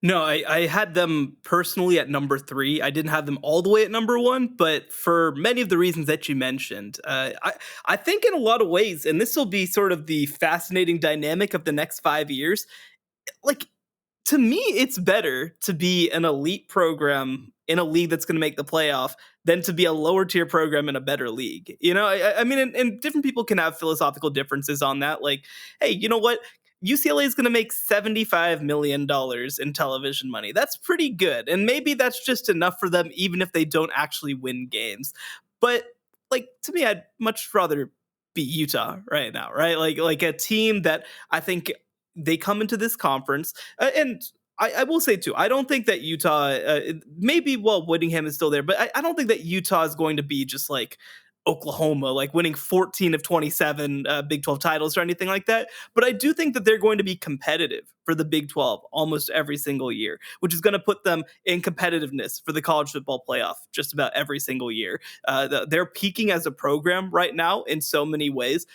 Speaker 3: No, I had them personally at number 3. I didn't have them all the way at number 1, but for many of the reasons that you mentioned, I think in a lot of ways, and this will be sort of the fascinating dynamic of the next 5 years, like, to me, it's better to be an elite program in a league that's going to make the playoff than to be a lower tier program in a better league. I mean, and different people can have philosophical differences on that. Like, hey, you know what? UCLA is going to make $75 million in television money. That's pretty good. And maybe that's just enough for them, even if they don't actually win games. But, like, to me, I'd much rather be Utah right now, right? Like a team that I think they come into this conference, and I will say too, I don't think that Utah, maybe Whittingham is still there, but I don't think that Utah is going to be just like Oklahoma, like winning 14 of 27 Big 12 titles or anything like that. But I do think that they're going to be competitive for the Big 12 almost every single year, which is going to put them in competitiveness for the college football playoff just about every single year. They're peaking as a program right now in so many ways.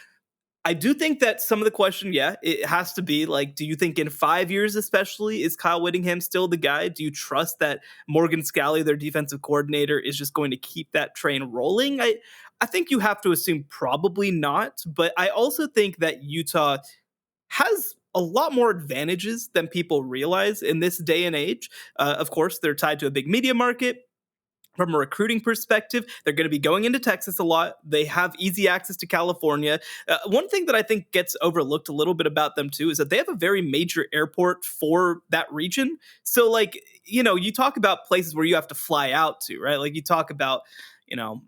Speaker 3: I do think that some of the question, it has to be like, do you think in 5 years, especially, is Kyle Whittingham still the guy? Do you trust that Morgan Scalley, their defensive coordinator, is just going to keep that train rolling? I think you have to assume probably not, but I also think that Utah has a lot more advantages than people realize in this day and age. Of course, they're tied to a big media market. From a recruiting perspective, they're going to be going into Texas a lot. They have easy access to California. One thing that I think gets overlooked a little bit about them too is that they have a very major airport for that region. So, like, you talk about places where you have to fly out to, right? Like, you talk about,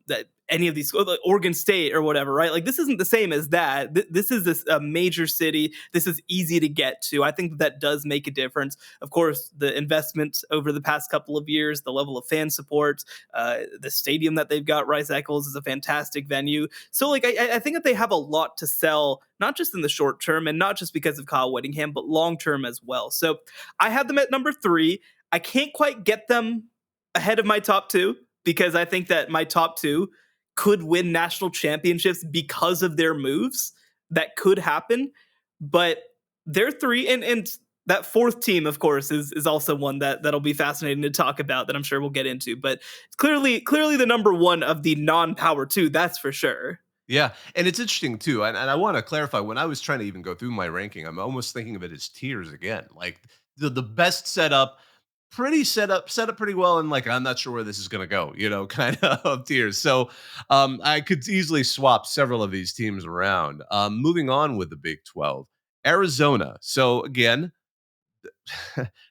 Speaker 3: that any of these, like Oregon State or whatever, right? Like, this isn't the same as that. This is a major city. This is easy to get to. I think that does make a difference. Of course, the investment over the past couple of years, the level of fan support, the stadium that they've got, Rice Eccles, is a fantastic venue. So, like, I think that they have a lot to sell, not just in the short term and not just because of Kyle Whittingham, but long term as well. So I had them at number 3. I can't quite get them ahead of my top 2 because I think that my top 2 could win national championships because of their moves. That could happen, but they're 3, and that 4th team, of course, is also one that'll be fascinating to talk about, that I'm sure we'll get into. But it's clearly the number 1 of the non-power 2, that's for sure.
Speaker 2: Yeah, and it's interesting too, and I want to clarify, when I was trying to even go through my ranking, I'm almost thinking of it as tiers again. Like the best setup, set up pretty well, and like I'm not sure where this is going to go, kind of tiers. So I could easily swap several of these teams around. Moving on with the Big 12, Arizona. So again,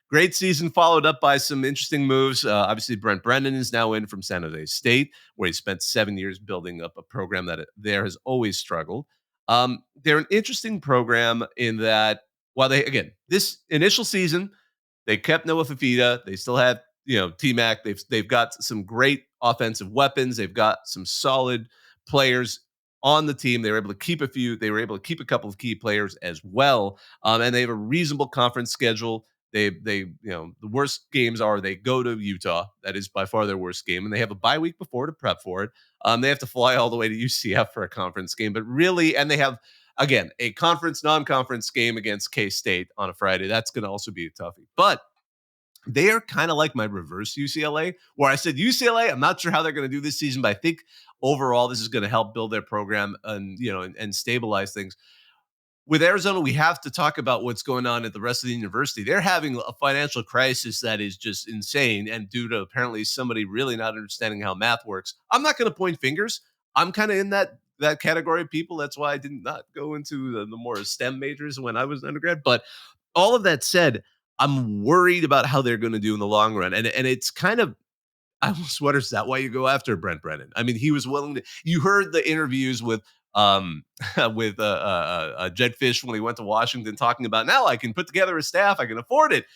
Speaker 2: great season followed up by some interesting moves. Obviously, Brent Brennan is now in from San Jose State, where he spent 7 years building up a program that there has always struggled. They're an interesting program in that while this initial season, they kept Noah Fafita. They still have, T-Mac. They've got some great offensive weapons. They've got some solid players on the team. They were able to keep a few. They were able to keep a couple of key players as well. And they have a reasonable conference schedule. The worst games are they go to Utah. That is by far their worst game. And they have a bye week before to prep for it. They have to fly all the way to UCF for a conference game. But really, and they have, again, a non-conference game against K-State on a Friday. That's going to also be a toughie. But they are kind of like my reverse UCLA, where I said UCLA, I'm not sure how they're going to do this season, but I think overall this is going to help build their program and stabilize things. With Arizona, we have to talk about what's going on at the rest of the university. They're having a financial crisis that is just insane, and due to apparently somebody really not understanding how math works. I'm not going to point fingers. I'm kind of in that category of people. That's why I did not go into the more STEM majors when I was an undergrad. But all of that said, I'm worried about how they're going to do in the long run. And it's kind of, I almost wonder, is that why you go after Brent Brennan? I mean, he was willing to, you heard the interviews with Jed Fish when he went to Washington talking about, now I can put together a staff, I can afford it.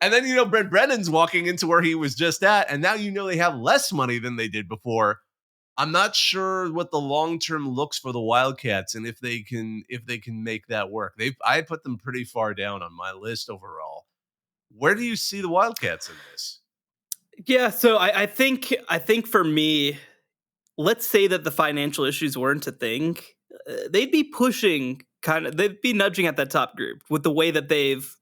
Speaker 2: And then, Brent Brennan's walking into where he was just at. And now, they have less money than they did before. I'm not sure what the long-term looks for the Wildcats and if they can make that work. I put them pretty far down on my list overall. Where do you see the Wildcats in this?
Speaker 3: Yeah, so I think for me, let's say that the financial issues weren't a thing, they'd be they'd be nudging at that top group with the way that they've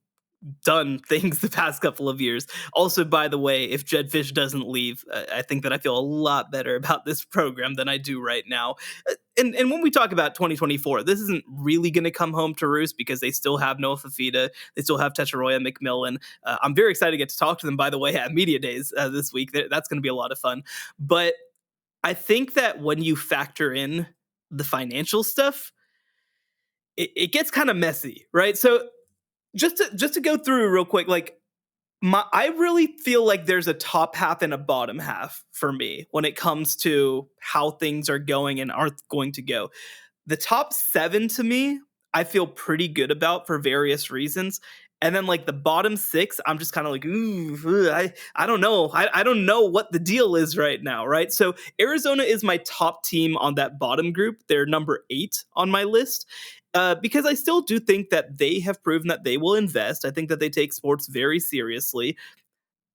Speaker 3: done things the past couple of years. Also, by the way, if Jed Fish doesn't leave, I think that I feel a lot better about this program than I do right now. And when we talk about 2024, this isn't really going to come home to roost because they still have Noah Fafita. They still have Techaroya McMillan. I'm very excited to get to talk to them, by the way, at Media Days this week. That's going to be a lot of fun. But I think that when you factor in the financial stuff, it gets kind of messy, right? So just to go through real quick, like I really feel like there's a top half and a bottom half for me when it comes to how things are going and aren't going to go. The top 7 to me, I feel pretty good about for various reasons. And then like the bottom 6, I'm just kind of like, I don't know. I don't know what the deal is right now, right? So Arizona is my top team on that bottom group. They're number 8 on my list. Because I still do think that they have proven that they will invest. I think that they take sports very seriously.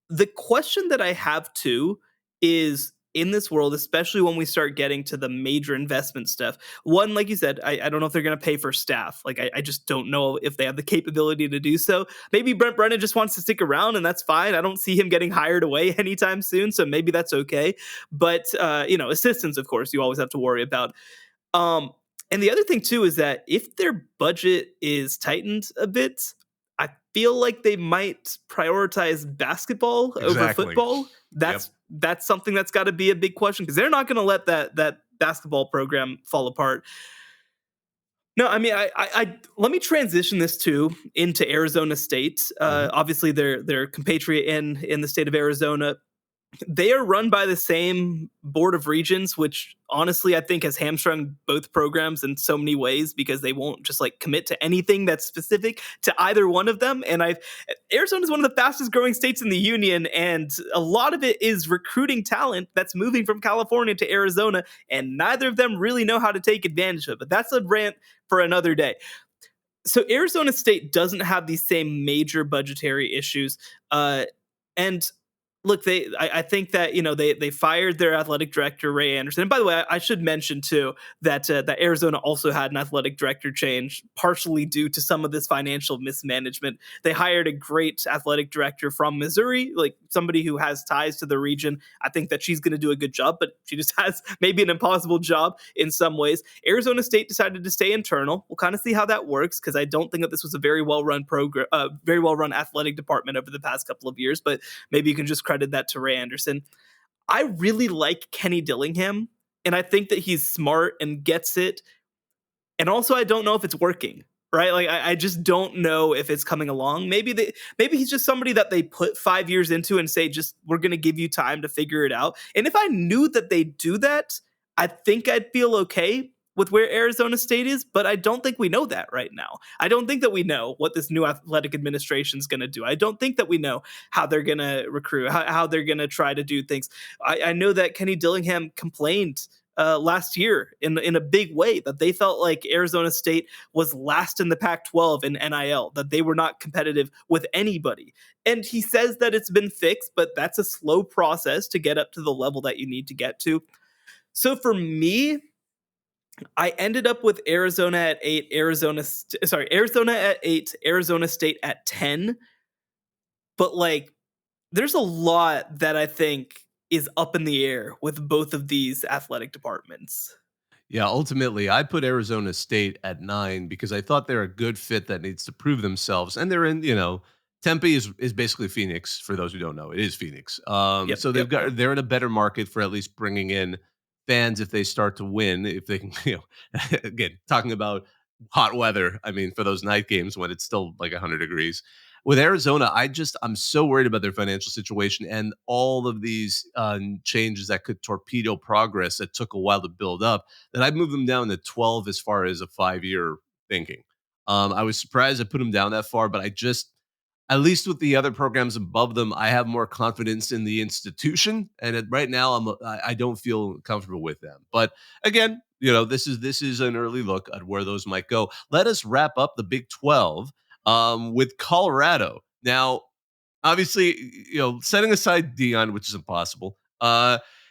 Speaker 3: The question that I have too is, in this world, especially when we start getting to the major investment stuff, one, like you said, I don't know if they're going to pay for staff. Like, I just don't know if they have the capability to do so. Maybe Brent Brennan just wants to stick around, and that's fine. I don't see him getting hired away anytime soon, so maybe that's okay. But, assistants, of course, you always have to worry about. And the other thing too is that if their budget is tightened a bit, I feel like they might prioritize basketball over football. That's something that's got to be a big question because they're not going to let that basketball program fall apart. No, I mean, I let me transition this too into Arizona State. Obviously, they're compatriot in the state of Arizona. They are run by the same board of regents, which honestly I think has hamstrung both programs in so many ways because they won't just like commit to anything that's specific to either one of them. And Arizona is one of the fastest growing states in the union, and a lot of it is recruiting talent that's moving from California to Arizona, and neither of them really know how to take advantage of it. But that's a rant for another day. So Arizona State doesn't have these same major budgetary issues, and look, I think that they fired their athletic director Ray Anderson. And by the way, I should mention too that Arizona also had an athletic director change, partially due to some of this financial mismanagement. They hired a great athletic director from Missouri, like somebody who has ties to the region. I think that she's going to do a good job, but she just has maybe an impossible job in some ways. Arizona State decided to stay internal. We'll kind of see how that works because I don't think that this was a very well run program, very well run athletic department over the past couple of years. But maybe you can just credit that to Ray Anderson. I really like Kenny Dillingham, and I think that he's smart and gets it. And also, I don't know if it's working. right? Like I just don't know if it's coming along. Maybe he's just somebody that they put 5 years into and say, just we're gonna give you time to figure it out. And if I knew that they do that, I think I'd feel okay with where Arizona State is, but I don't think we know that right now. I don't think that we know what this new athletic administration is going to do. I don't think that we know how they're going to recruit, how they're going to try to do things. I know that Kenny Dillingham complained last year in a big way that they felt like Arizona State was last in the Pac-12 in NIL, that they were not competitive with anybody. And he says that it's been fixed, but that's a slow process to get up to the level that you need to get to. So for me, I ended up with Arizona at 8, Arizona at 8, Arizona State at 10. But like there's a lot that I think is up in the air with both of these athletic departments.
Speaker 2: Yeah, ultimately, I put Arizona State at 9 because I thought they're a good fit that needs to prove themselves, and they're in, Tempe is basically Phoenix. For those who don't know, it is Phoenix.
Speaker 3: Yep,
Speaker 2: So
Speaker 3: yep.
Speaker 2: they're in a better market for at least bringing in fans if they start to win. If they can, again, talking about hot weather. I mean, for those night games when it's still like 100 degrees. With Arizona, I'm so worried about their financial situation and all of these changes that could torpedo progress that took a while to build up, that I'd move them down to 12 as far as a 5-year thinking. I was surprised I put them down that far, but at least with the other programs above them, I have more confidence in the institution. And right now, I don't feel comfortable with them. But again, this is an early look at where those might go. Let us wrap up the Big 12 with Colorado. Now, obviously, setting aside Dion, which is impossible.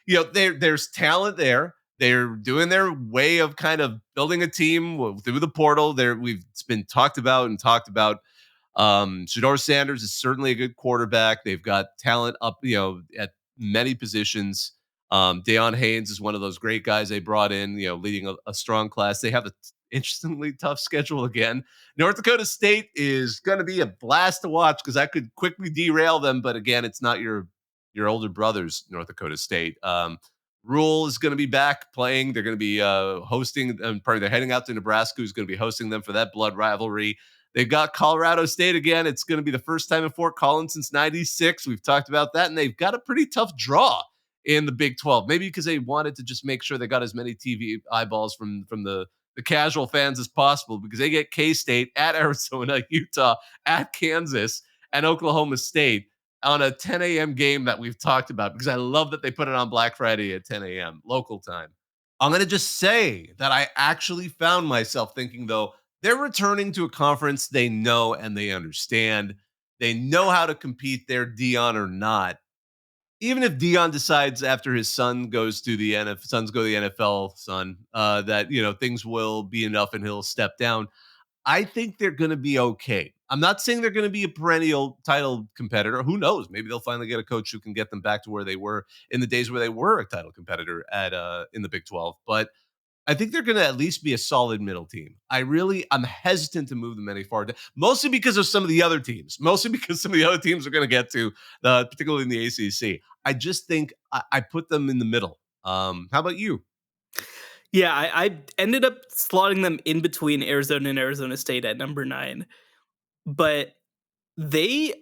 Speaker 2: There's talent there. They're doing their way of kind of building a team through the portal. It's been talked about and talked about. Shedeur Sanders is certainly a good quarterback. They've got talent up, at many positions. Deion Haynes is one of those great guys they brought in, leading a strong class. They have a interestingly tough schedule again. North Dakota State is going to be a blast to watch because that could quickly derail them. But again, it's not your older brothers, North Dakota State. Rule is going to be back playing. They're going to be hosting. They're heading out to Nebraska, who's going to be hosting them for that blood rivalry. They've got Colorado State again. It's going to be the first time in Fort Collins since '96. We've talked about that, and they've got a pretty tough draw in the Big 12. Maybe because they wanted to just make sure they got as many TV eyeballs from the casual fans as possible, because they get K-State at Arizona, Utah, at Kansas, and Oklahoma State on a 10 a.m. game that we've talked about, because I love that they put it on Black Friday at 10 a.m. local time. I'm going to just say that I actually found myself thinking, though, they're returning to a conference they know and they understand. They know how to compete there, Dion or not. Even if Dion decides after his son goes to the NFL, that things will be enough and he'll step down, I think they're going to be okay. I'm not saying they're going to be a perennial title competitor. Who knows? Maybe they'll finally get a coach who can get them back to where they were in the days where they were a title competitor in the Big 12. But I think they're going to at least be a solid middle team. I'm hesitant to move them any farther, mostly because of some of the other teams. Mostly because some of the other teams are going to get to, particularly in the ACC. I just think I put them in the middle. How about you?
Speaker 3: Yeah, I ended up slotting them in between Arizona and Arizona State at number 9. But they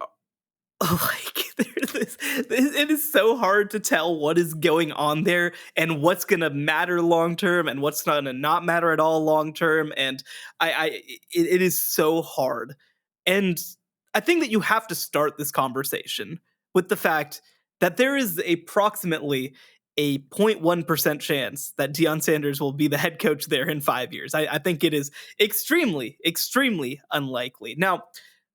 Speaker 3: like it is so hard to tell what is going on there and what's gonna matter long term and what's gonna not matter at all long term. And it is so hard. And I think that you have to start this conversation with the fact that there is approximately a 0.1% chance that Deion Sanders will be the head coach there in 5 years. I think it is extremely, extremely unlikely. Now,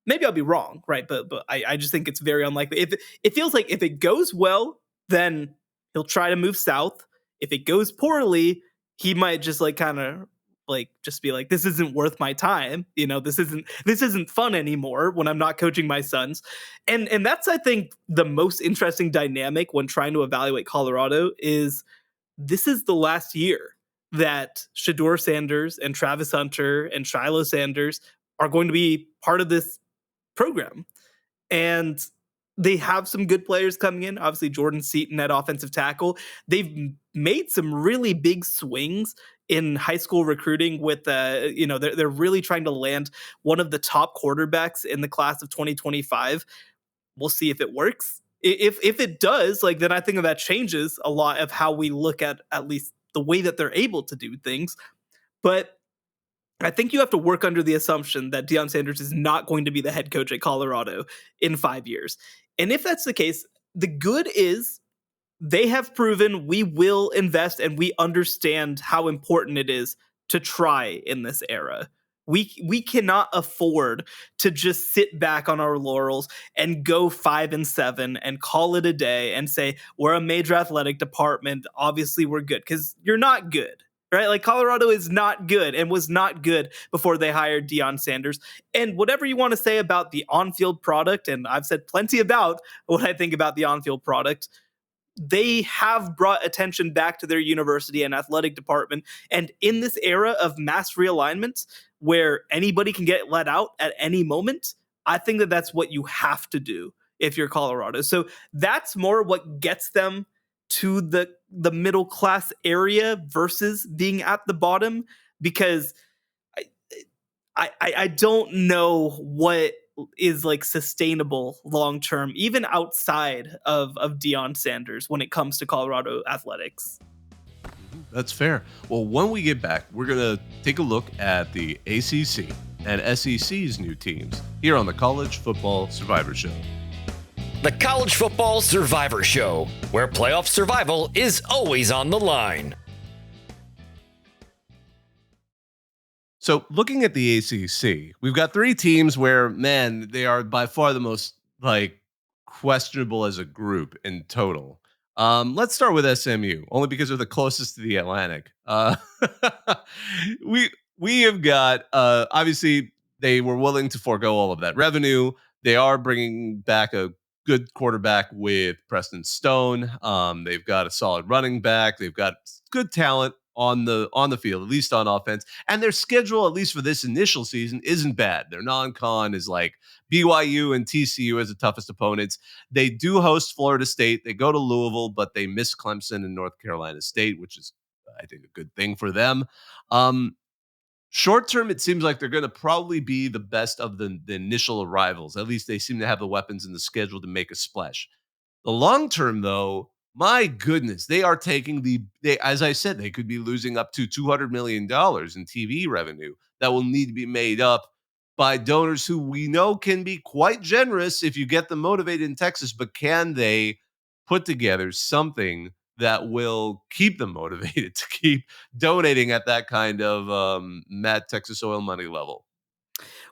Speaker 3: maybe I'll be wrong, right? But I just think it's very unlikely. If it feels like if it goes well, then he'll try to move south. If it goes poorly, he might just like kind of like just be like, this isn't worth my time. This isn't fun anymore when I'm not coaching my sons. And that's, I think, the most interesting dynamic when trying to evaluate Colorado is this is the last year that Shedeur Sanders and Travis Hunter and Shiloh Sanders are going to be part of this program. And They have some good players coming in. Obviously, Jordan Seaton at offensive tackle. They've made some really big swings in high school recruiting with, they're really trying to land one of the top quarterbacks in the class of 2025. We'll see if it works. If it does, like, then I think that changes a lot of how we look at least the way that they're able to do things. But I think you have to work under the assumption that Deion Sanders is not going to be the head coach at Colorado in 5 years. And if that's the case, the good is they have proven we will invest and we understand how important it is to try in this era. We cannot afford to just sit back on our laurels and go 5-7 and call it a day and say we're a major athletic department. Obviously, we're good, because you're not good. Right? Like, Colorado is not good and was not good before they hired Deion Sanders. And whatever you want to say about the on-field product, and I've said plenty about what I think about the on-field product, they have brought attention back to their university and athletic department. And in this era of mass realignments where anybody can get let out at any moment, I think that that's what you have to do if you're Colorado. So that's more what gets them to the middle class area versus being at the bottom, because I don't know what is like sustainable long term, even outside of Deion Sanders, when it comes to Colorado athletics.
Speaker 2: That's fair. Well, when we get back, we're going to take a look at the ACC and SEC's new teams here on the College Football Survivor Show.
Speaker 1: The College Football Survivor Show, where playoff survival is always on the line.
Speaker 2: So looking at the ACC, we've got three teams where, man, they are by far the most questionable as a group in total. Let's start with SMU, only because they're the closest to the Atlantic. We have got, obviously, they were willing to forego all of that revenue. They are bringing back a good quarterback with Preston Stone. They've got a solid running back. They've got good talent on the field, at least on offense. And their schedule, at least for this initial season, isn't bad. Their non-con is like BYU and TCU as the toughest opponents. They do host Florida State. They go to Louisville, but they miss Clemson and North Carolina State, which is, I think, a good thing for them. Short term, it seems like they're going to probably be the best of the initial arrivals. At least they seem to have the weapons in the schedule to make a splash. The long term, though, my goodness, they are taking as I said, they could be losing up to $200 million in TV revenue that will need to be made up by donors who we know can be quite generous if you get them motivated in Texas. But can they put together something that will keep them motivated to keep donating at that kind of mad Texas oil money level?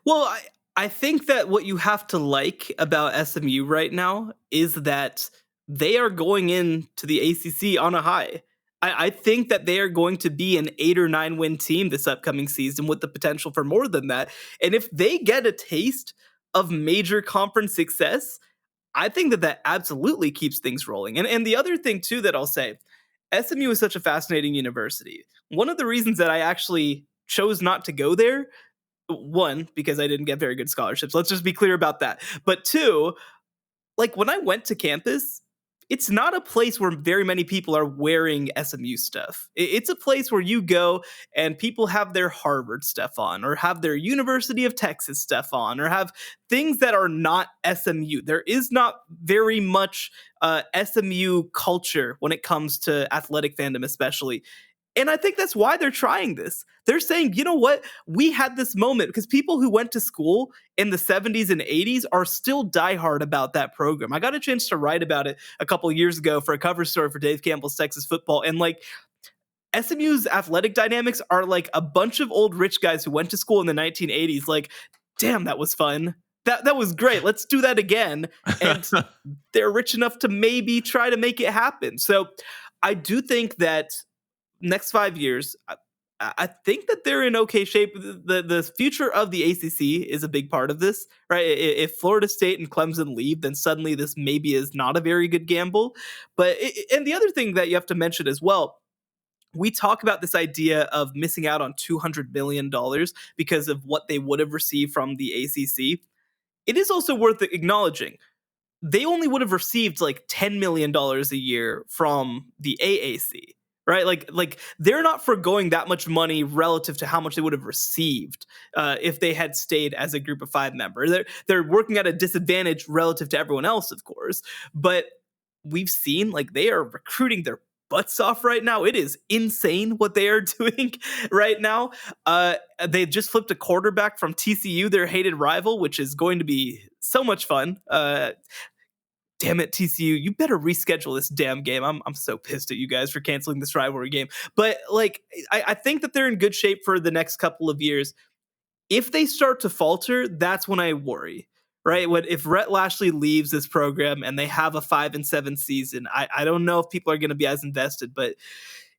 Speaker 3: Well, I think that what you have to like about SMU right now is that they are going into the ACC on a high. I think that they are going to be an 8 or 9 win team this upcoming season with the potential for more than that. And if they get a taste of major conference success, I think that that absolutely keeps things rolling. And the other thing, too, that I'll say, SMU is such a fascinating university. One of the reasons that I actually chose not to go there, one, because I didn't get very good scholarships. Let's just be clear about that. But two, like, when I went to campus, it's not a place where very many people are wearing SMU stuff. It's a place where you go and people have their Harvard stuff on, or have their University of Texas stuff on, or have things that are not SMU. There is not very much SMU culture when it comes to athletic fandom, especially. And I think that's why they're trying this. They're saying, you know what? We had this moment, because people who went to school in the 70s and 80s are still diehard about that program. I got a chance to write about it a couple years ago for a cover story for Dave Campbell's Texas Football. And like, SMU's athletic dynamics are like a bunch of old rich guys who went to school in the 1980s. Like, damn, that was fun. That was great. Let's do that again. And they're rich enough to maybe try to make it happen. So I do think that next 5 years, I think that they're in okay shape. The future of the ACC is a big part of this, right? If Florida State and Clemson leave, then suddenly this maybe is not a very good gamble. And the other thing that you have to mention as well, we talk about this idea of missing out on $200 million because of what they would have received from the ACC. It is also worth acknowledging, they only would have received like $10 million a year from the AAC. Right, like they're not foregoing that much money relative to how much they would have received if they had stayed as a Group of 5 member. They're working at a disadvantage relative to everyone else, of course, but we've seen like they are recruiting their butts off right now. It is insane what they are doing right now. They just flipped a quarterback from TCU, their hated rival, which is going to be so much fun. Damn it, TCU, you better reschedule this damn game. I'm so pissed at you guys for canceling this rivalry game. But like, I think that they're in good shape for the next couple of years. If they start to falter, that's when I worry. Right? If Rhett Lashley leaves this program and they have a 5-7 season, I don't know if people are going to be as invested. But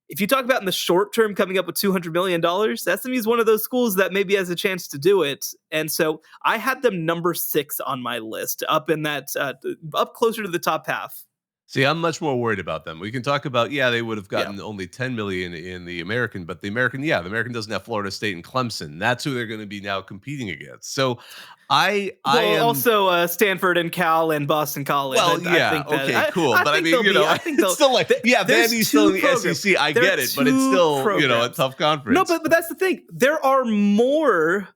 Speaker 3: if you talk about in the short term coming up with $200 million, SMU is one of those schools that maybe has a chance to do it. And so I had them number 6 on my list, up in that, up closer to the top half.
Speaker 2: See, I'm much more worried about them. We can talk about, they would have gotten
Speaker 3: Yeah.
Speaker 2: only 10 million in the American, but the American doesn't have Florida State and Clemson. That's who they're going to be now competing against. So I am
Speaker 3: also Stanford and Cal and Boston College.
Speaker 2: Well,
Speaker 3: I think that,
Speaker 2: okay, cool. But I mean,
Speaker 3: I think
Speaker 2: it's still like, Vandy's still in the
Speaker 3: programs.
Speaker 2: SEC. I get it, but it's still,
Speaker 3: programs.
Speaker 2: A tough conference.
Speaker 3: No, but that's the thing. There are more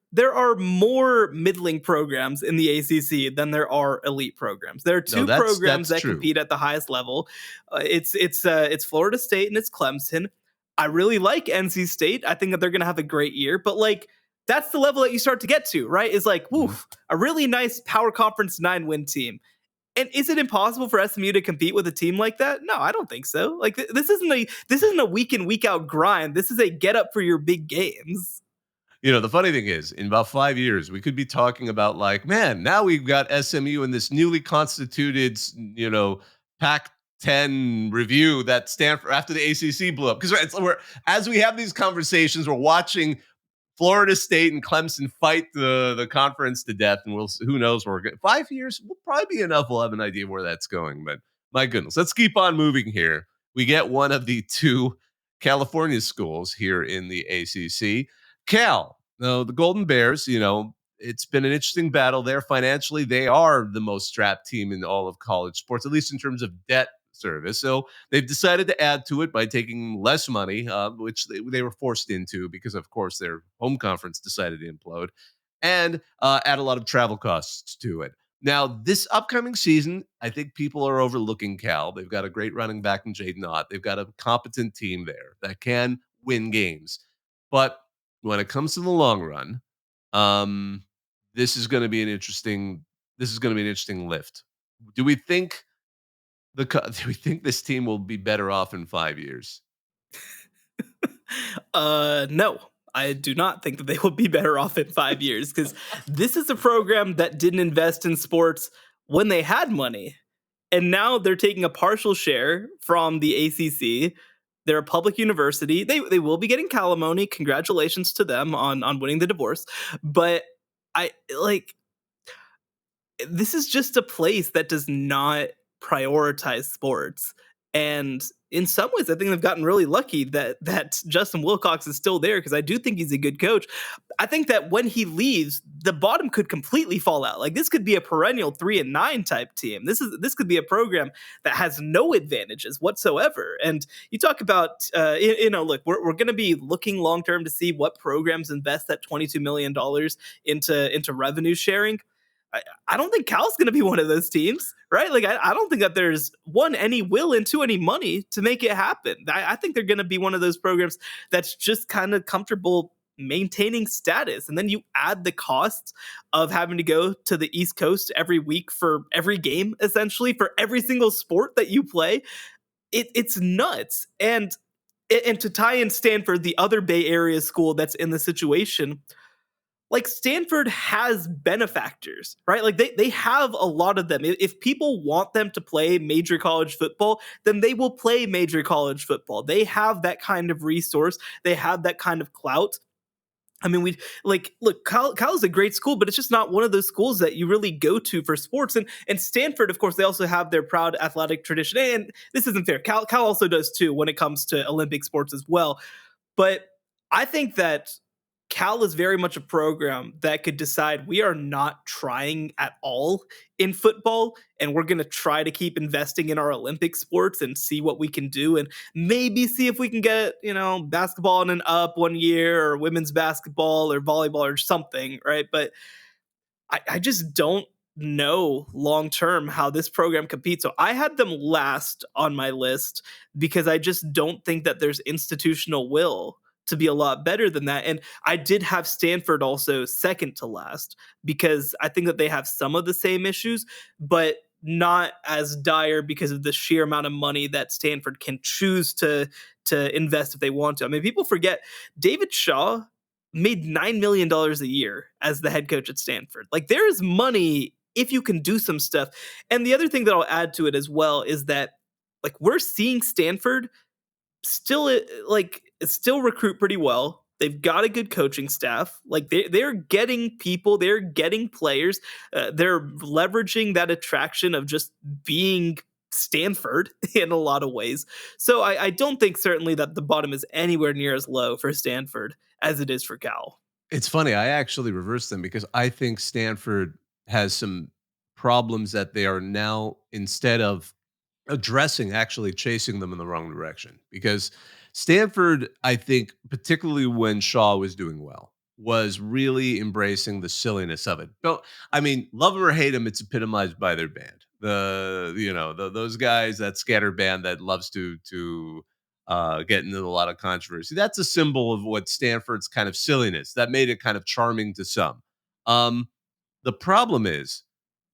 Speaker 3: middling programs in the ACC than there are elite programs. There are two programs that compete at the highest level. It's Florida State and it's Clemson. I really like NC State. I think that they're going to have a great year, but like, that's the level that you start to get to, right? Is like, woof, a really nice power conference 9-win team. And is it impossible for SMU to compete with a team like that? No, I don't think so. Like this isn't a week in, week out grind. This is a get up for your big games.
Speaker 2: The funny thing is, in about 5 years, we could be talking about like, man, now we've got SMU in this newly constituted, Pac-10 review that Stanford after the ACC blew up. Because as we have these conversations, we're watching Florida State and Clemson fight the conference to death, and who knows where we're going. 5 years will probably be enough. We'll have an idea where that's going. But my goodness, let's keep on moving here. We get one of the 2 California schools here in the ACC. Cal, the Golden Bears, it's been an interesting battle there. Financially, they are the most strapped team in all of college sports, at least in terms of debt service. So they've decided to add to it by taking less money, which they were forced into because, of course, their home conference decided to implode, and add a lot of travel costs to it. Now, this upcoming season, I think people are overlooking Cal. They've got a great running back in Jaden Ott. They've got a competent team there that can win games. But when it comes to the long run, this is going to be an interesting lift. Do we think this team will be better off in 5 years?
Speaker 3: No, I do not think that they will be better off in 5 years, because this is a program that didn't invest in sports when they had money. And now they're taking a partial share from the ACC. They're a public university. They will be getting alimony. Congratulations to them on winning the divorce. But this is just a place that does not prioritize sports. And in some ways, I think they've gotten really lucky that Justin Wilcox is still there, because I do think he's a good coach. I think that when he leaves, the bottom could completely fall out. Like, this could be a perennial 3-9 type team. This could be a program that has no advantages whatsoever. And you talk about, look, we're going to be looking long term to see what programs invest that $22 million into revenue sharing. I don't think Cal's going to be one of those teams, right? Like, I don't think that there's any will and any money to make it happen. I think they're going to be one of those programs that's just kind of comfortable maintaining status. And then you add the costs of having to go to the East Coast every week for every game, essentially, for every single sport that you play. It's nuts. And to tie in Stanford, the other Bay Area school that's in the situation, like, Stanford has benefactors, right? Like, they have a lot of them. If people want them to play major college football, then they will play major college football. They have that kind of resource. They have that kind of clout. I mean, look, Cal is a great school, but it's just not one of those schools that you really go to for sports. And Stanford, of course, they also have their proud athletic tradition. And this isn't fair. Cal also does too when it comes to Olympic sports as well. But I think that Cal is very much a program that could decide we are not trying at all in football, and we're going to try to keep investing in our Olympic sports and see what we can do, and maybe see if we can get, basketball in an up one year, or women's basketball or volleyball or something, right? But I just don't know long term how this program competes. So I had them last on my list because I just don't think that there's institutional will to be a lot better than that. And I did have Stanford also second to last because I think that they have some of the same issues, but not as dire because of the sheer amount of money that Stanford can choose to invest if they want to. I mean, people forget David Shaw made $9 million a year as the head coach at Stanford. Like, there is money if you can do some stuff. And the other thing that I'll add to it as well is that, like, we're seeing Stanford still still recruit pretty well. They've got a good coaching staff. Like, they're getting people, they're getting players. They're leveraging that attraction of just being Stanford in a lot of ways. So I don't think certainly that the bottom is anywhere near as low for Stanford as it is for Cal.
Speaker 2: It's funny. I actually reversed them because I think Stanford has some problems that they are now, instead of addressing, actually chasing them in the wrong direction. Because Stanford, I think, particularly when Shaw was doing well, was really embracing the silliness of it. But I mean, love 'em or hate them, it's epitomized by their band. Those guys, that scatter band that loves to get into a lot of controversy. That's a symbol of what Stanford's kind of silliness that made it kind of charming to some. Um, the problem is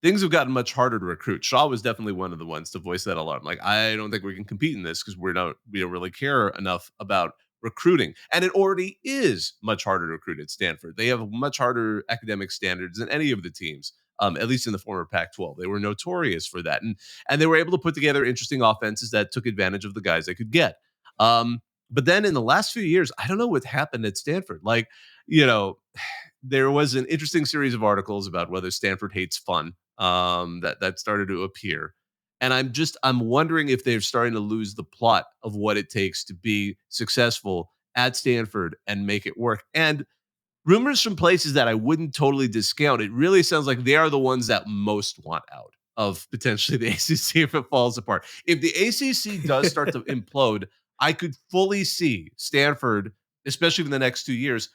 Speaker 2: things have gotten much harder to recruit. Shaw was definitely one of the ones to voice that alarm. Like, I don't think we can compete in this because we don't really care enough about recruiting. And it already is much harder to recruit at Stanford. They have much harder academic standards than any of the teams. At least in the former Pac-12, they were notorious for that, and they were able to put together interesting offenses that took advantage of the guys they could get. Um, but then in the last few years, I don't know what happened at Stanford. Like, you know, there was an interesting series of articles about whether Stanford hates fun, that started to appear. And I'm wondering if they're starting to lose the plot of what it takes to be successful at Stanford and make it work. And rumors from places that I wouldn't totally discount, it really sounds like they are the ones that most want out of potentially the ACC if it falls apart. If the ACC does start to implode, I could fully see Stanford, especially in the next 2 years,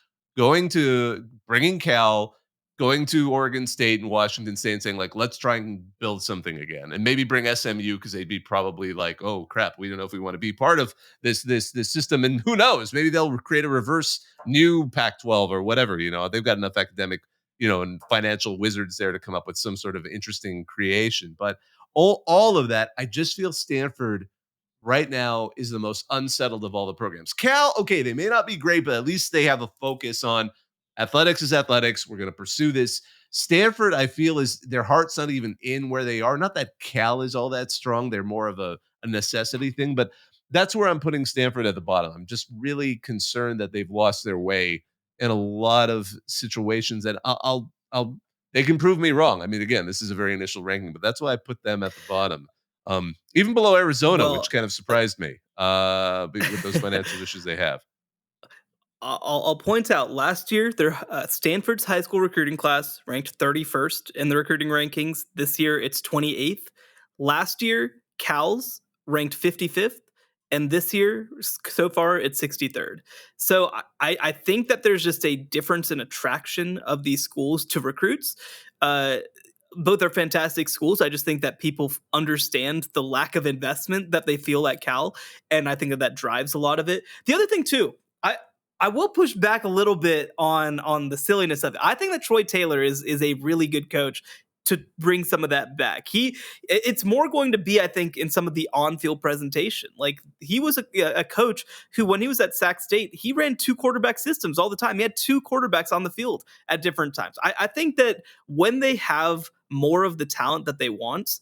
Speaker 2: bringing Cal, going to Oregon State and Washington State and saying, like, let's try and build something again, and maybe bring SMU because they'd be probably like, oh crap, we don't know if we want to be part of this system, and who knows, maybe they'll create a reverse new Pac-12 or whatever. They've got enough academic, and financial wizards there to come up with some sort of interesting creation. But all of that, I just feel Stanford right now is the most unsettled of all the programs. Cal, okay, they may not be great, but at least they have a focus on athletics is athletics. We're going to pursue this. Stanford, I feel, is their heart's not even in where they are. Not that Cal is all that strong. They're more of a necessity thing, but that's where I'm putting Stanford at the bottom. I'm just really concerned that they've lost their way in a lot of situations, and they can prove me wrong. I mean, again, this is a very initial ranking, but that's why I put them at the bottom. Even below Arizona,
Speaker 3: Well,
Speaker 2: which kind of surprised me with those financial issues they have.
Speaker 3: I'll point out last year, their Stanford's high school recruiting class ranked 31st in the recruiting rankings. This year, it's 28th. Last year, Cal's ranked 55th. And this year, so far, it's 63rd. So I think that there's just a difference in attraction of these schools to recruits. Both are fantastic schools. I just think that people understand the lack of investment that they feel at Cal, and I think that drives a lot of it. The other thing too, I will push back a little bit on the silliness of it. I think that Troy Taylor is a really good coach to bring some of that back. It's more going to be, I think, in some of the on-field presentation. Like, he was a coach who, when he was at Sac State, he ran 2 quarterback systems all the time. He had 2 quarterbacks on the field at different times. I think that when they have more of the talent that they want,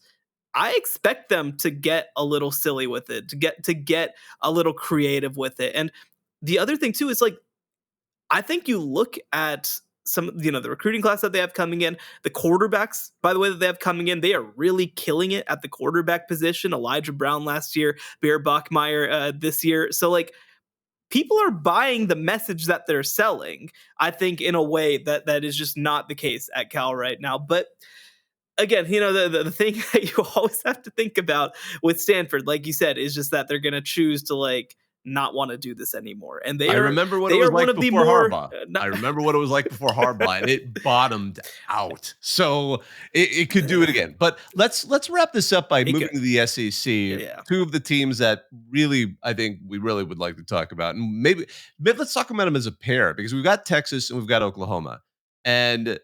Speaker 3: I expect them to get a little silly with it, to get a little creative with it. And the other thing too is, like, I think you look at some, the recruiting class that they have coming in, the quarterbacks, by the way, that they have coming in, they are really killing it at the quarterback position. Elijah Brown last year, Bear Bachmeyer this year. So, like, people are buying the message that they're selling, I think, in a way that is just not the case at Cal right now. But again, the thing that you always have to think about with Stanford, like you said, is just that they're going to choose to like not want to do this anymore. And
Speaker 2: I remember what it
Speaker 3: they
Speaker 2: was
Speaker 3: are one
Speaker 2: like
Speaker 3: of the
Speaker 2: before
Speaker 3: more
Speaker 2: Harbaugh. I remember what it was like before Harbaugh, and it bottomed out. So it could do it again. But let's wrap this up by moving to the SEC.
Speaker 3: Yeah.
Speaker 2: Two of the teams that really, I think we really would like to talk about, and maybe let's talk about them as a pair, because we've got Texas and we've got Oklahoma. And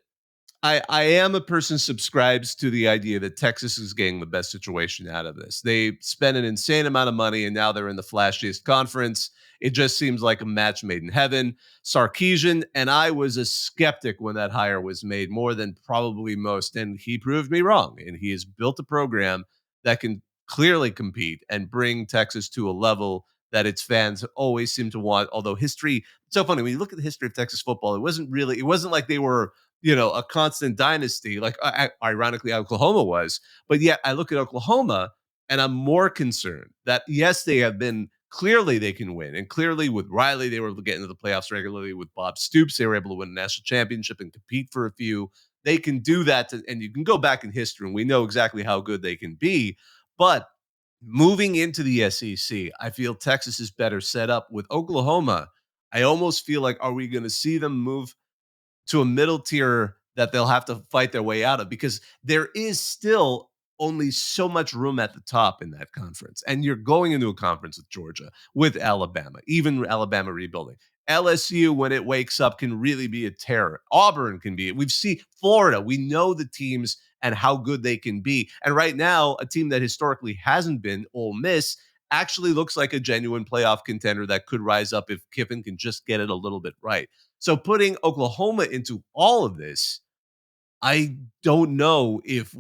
Speaker 2: I am a person subscribes to the idea that Texas is getting the best situation out of this. They spent an insane amount of money, and now they're in the flashiest conference. It just seems like a match made in heaven. Sarkisian, and I was a skeptic when that hire was made, more than probably most, and he proved me wrong. And he has built a program that can clearly compete and bring Texas to a level that its fans always seem to want. Although history, it's so funny when you look at the history of Texas football, it wasn't like they were a constant dynasty, like ironically Oklahoma was. But yet I look at Oklahoma and I'm more concerned that, yes, they have been clearly they can win. And clearly with Riley, they were able to get into the playoffs regularly. With Bob Stoops, they were able to win a national championship and compete for a few. They can do that. And you can go back in history and we know exactly how good they can be. But moving into the SEC, I feel Texas is better set up. With Oklahoma, I almost feel like, are we going to see them move to a middle tier that they'll have to fight their way out of, because there is still only so much room at the top in that conference. And you're going into a conference with Georgia, with Alabama, even Alabama rebuilding. LSU, when it wakes up, can really be a terror. Auburn can be. We've seen Florida. We know the teams and how good they can be. And right now, a team that historically hasn't been, Ole Miss, actually looks like a genuine playoff contender that could rise up if Kiffin can just get it a little bit right. So putting Oklahoma into all of this, I don't know if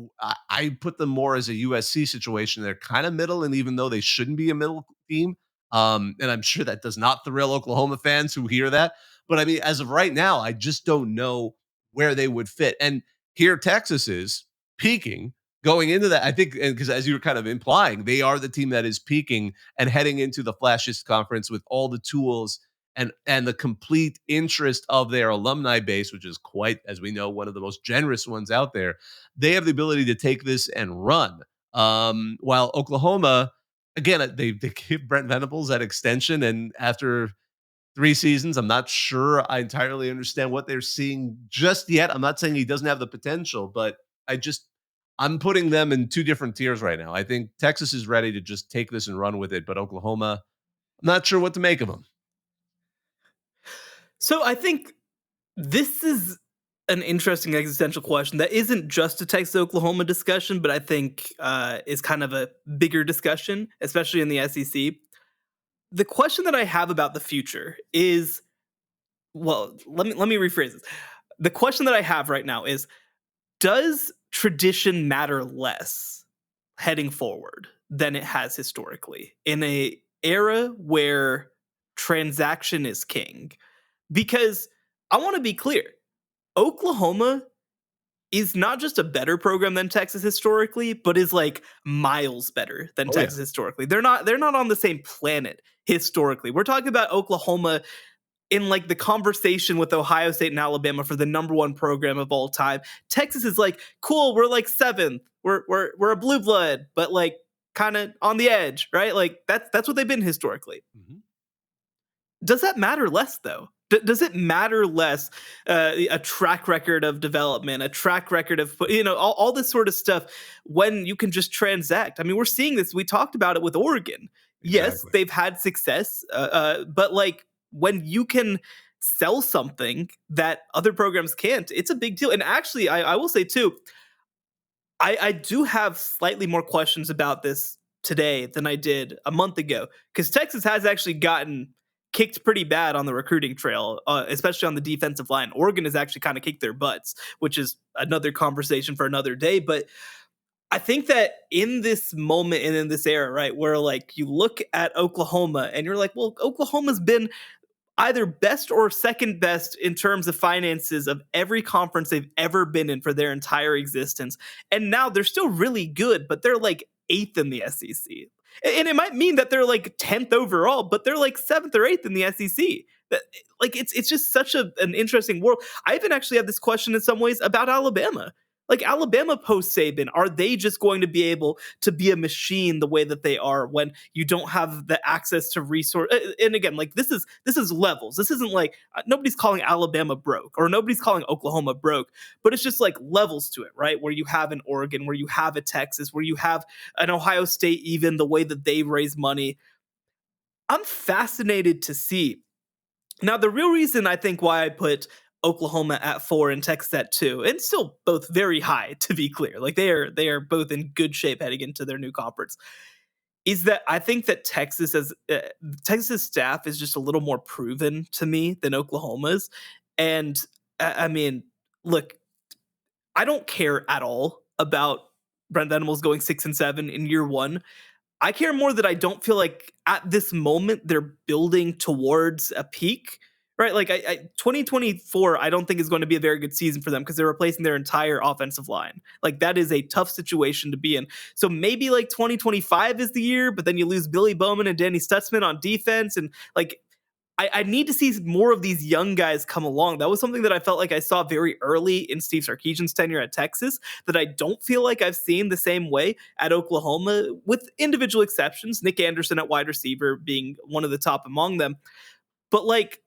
Speaker 2: I put them more as a USC situation. They're kind of middle, and even though they shouldn't be a middle team, and I'm sure that does not thrill Oklahoma fans who hear that. But I mean, as of right now, I just don't know where they would fit. And here Texas is peaking going into that. I think, because as you were kind of implying, they are the team that is peaking and heading into the flashiest conference with all the tools and the complete interest of their alumni base, which is quite, as we know, one of the most generous ones out there. They have the ability to take this and run. While Oklahoma, again, they give Brent Venables that extension, and after 3 seasons, I'm not sure I entirely understand what they're seeing just yet. I'm not saying he doesn't have the potential, but I'm putting them in 2 different tiers right now. I think Texas is ready to just take this and run with it, but Oklahoma, I'm not sure what to make of them.
Speaker 3: So I think this is an interesting existential question that isn't just a Texas-Oklahoma discussion, but I think is kind of a bigger discussion, especially in the SEC. The question that I have about the future is, well, let me rephrase this. The question that I have right now is, does tradition matter less heading forward than it has historically in a era where transaction is king? Because I want to be clear, Oklahoma is not just a better program than Texas historically, but is like miles better than Texas historically. They're not on the same planet historically. We're talking about Oklahoma in like the conversation with Ohio State and Alabama for the number 1 program of all time. Texas is like, cool, we're like 7th. We're a blue blood, but like kind of on the edge, right? Like that's what they've been historically. Mm-hmm. Does that matter less though? Does it matter less a track record of development, a track record of, all this sort of stuff when you can just transact? I mean, we're seeing this. We talked about it with Oregon. Exactly. Yes, they've had success, but like when you can sell something that other programs can't, it's a big deal. And actually, I will say too, I do have slightly more questions about this today than I did a month ago, because Texas has actually gotten kicked pretty bad on the recruiting trail, especially on the defensive line. Oregon has actually kind of kicked their butts, which is another conversation for another day. But I think that in this moment and in this era, right, where like you look at Oklahoma and you're like, well, Oklahoma's been either best or second best in terms of finances of every conference they've ever been in for their entire existence. And now they're still really good, but they're like 8th in the SEC. And it might mean that they're like 10th overall, but they're like 7th or 8th in the SEC. That, like it's just such an interesting world. I even actually have this question in some ways about Alabama. Like Alabama post Saban, are they just going to be able to be a machine the way that they are when you don't have the access to resource? And again, like this is levels. This isn't like nobody's calling Alabama broke or nobody's calling Oklahoma broke, but it's just like levels to it, right? Where you have an Oregon, where you have a Texas, where you have an Ohio State, even the way that they raise money. I'm fascinated to see. Now, the real reason I think why I put Oklahoma at 4 and Texas at 2, and still both very high, to be clear, like they are both in good shape heading into their new conference, is that I think that Texas's staff is just a little more proven to me than Oklahoma's. And I mean, look, I don't care at all about Brent Venables going 6-7 in year one. I care more that I don't feel like at this moment they're building towards a peak, right? Like 2024, I don't think is going to be a very good season for them because they're replacing their entire offensive line. Like that is a tough situation to be in. So maybe like 2025 is the year, but then you lose Billy Bowman and Danny Stutzman on defense. And like, I need to see more of these young guys come along. That was something that I felt like I saw very early in Steve Sarkisian's tenure at Texas that I don't feel like I've seen the same way at Oklahoma, with individual exceptions, Nick Anderson at wide receiver being one of the top among them. But like,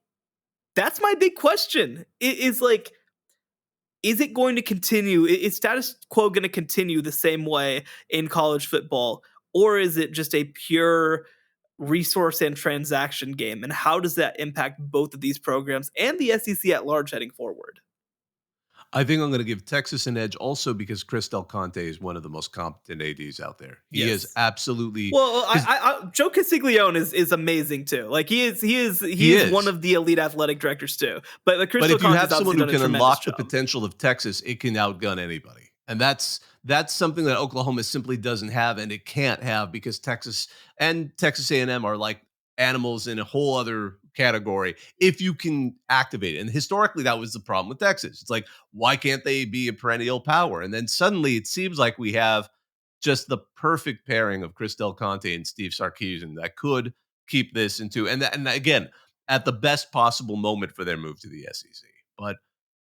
Speaker 3: that's my big question. Is it going to continue? Is status quo going to continue the same way in college football? Or is it just a pure resource and transaction game? And how does that impact both of these programs and the SEC at large heading forward?
Speaker 2: I think I'm going to give Texas an edge also because Chris Del Conte is one of the most competent ADs out there. He is absolutely.
Speaker 3: Well, Joe Castiglione is amazing too. Like he is one of the elite athletic directors too. But Chris Del
Speaker 2: if you
Speaker 3: Conte
Speaker 2: have someone who can unlock the
Speaker 3: job.
Speaker 2: potential of Texas, it can outgun anybody. And that's something that Oklahoma simply doesn't have, and it can't have because Texas and Texas A&M are like animals in a whole other category if you can activate it. And historically, that was the problem with Texas. It's like, why can't they be a perennial power? And then suddenly it seems like we have just the perfect pairing of Chris Del Conte and Steve Sarkisian that could keep this into, and again, at the best possible moment for their move to the SEC. But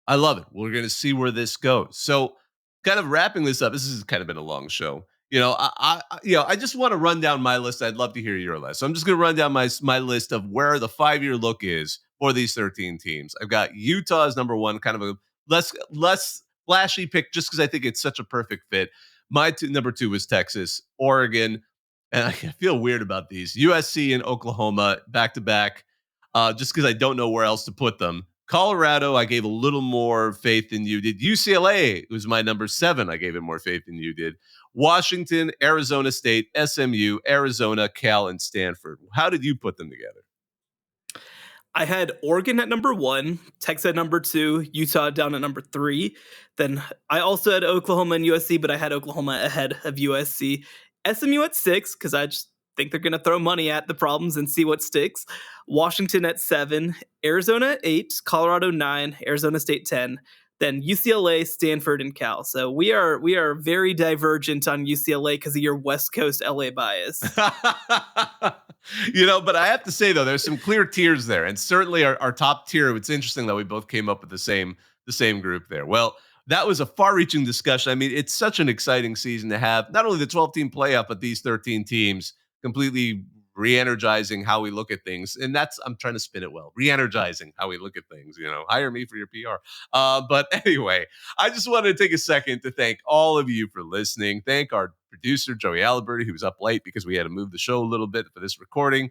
Speaker 2: I love it. We're going to see where this goes. So kind of wrapping this up, this has kind of been a long show. I just want to run down my list. I'd love to hear your list. So I'm just going to run down my list of where the 5-year look is for these 13 teams. I've got Utah as number 1, kind of a less flashy pick just because I think it's such a perfect fit. My number 2 was Texas, Oregon, and I feel weird about these. USC and Oklahoma back to back, just because I don't know where else to put them. Colorado, I gave a little more faith than you did. UCLA was my number 7. I gave it more faith than you did. Washington, Arizona State, SMU, Arizona, Cal, and Stanford. How did you put them together?
Speaker 3: I had Oregon at number 1, Texas at number 2, Utah down at number 3. Then I also had Oklahoma and USC, but I had Oklahoma ahead of USC. SMU at 6, because I just think they're going to throw money at the problems and see what sticks. Washington at 7, Arizona at 8, Colorado 9, Arizona State 10, then UCLA, Stanford, and Cal. So we are very divergent on UCLA because of your West Coast LA bias.
Speaker 2: But I have to say though, there's some clear tiers there, and certainly our top tier. It's interesting that we both came up with the same group there. Well, that was a far-reaching discussion. I mean, it's such an exciting season to have not only the 12-team playoff, but these 13 teams completely re-energizing how we look at things. And I'm trying to spin it well. Re-energizing how we look at things, hire me for your PR. But anyway, I just wanted to take a second to thank all of you for listening. Thank our producer, Joey Aliberti, who was up late because we had to move the show a little bit for this recording.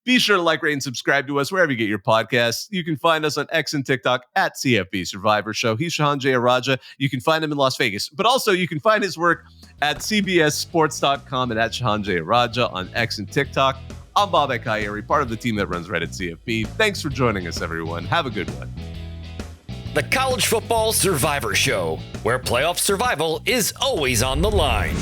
Speaker 2: Be sure to like, rate, and subscribe to us wherever you get your podcasts. You can find us on X and TikTok at CFB Survivor Show. He's Shehan Jayaraja. You can find him in Las Vegas. But also, you can find his work at CBSSports.com and at Shehan Jayaraja on X and TikTok. I'm Bobak Hayeri, part of the team that runs Reddit CFB. Thanks for joining us, everyone. Have a good one.
Speaker 1: The College Football Survivor Show, where playoff survival is always on the line.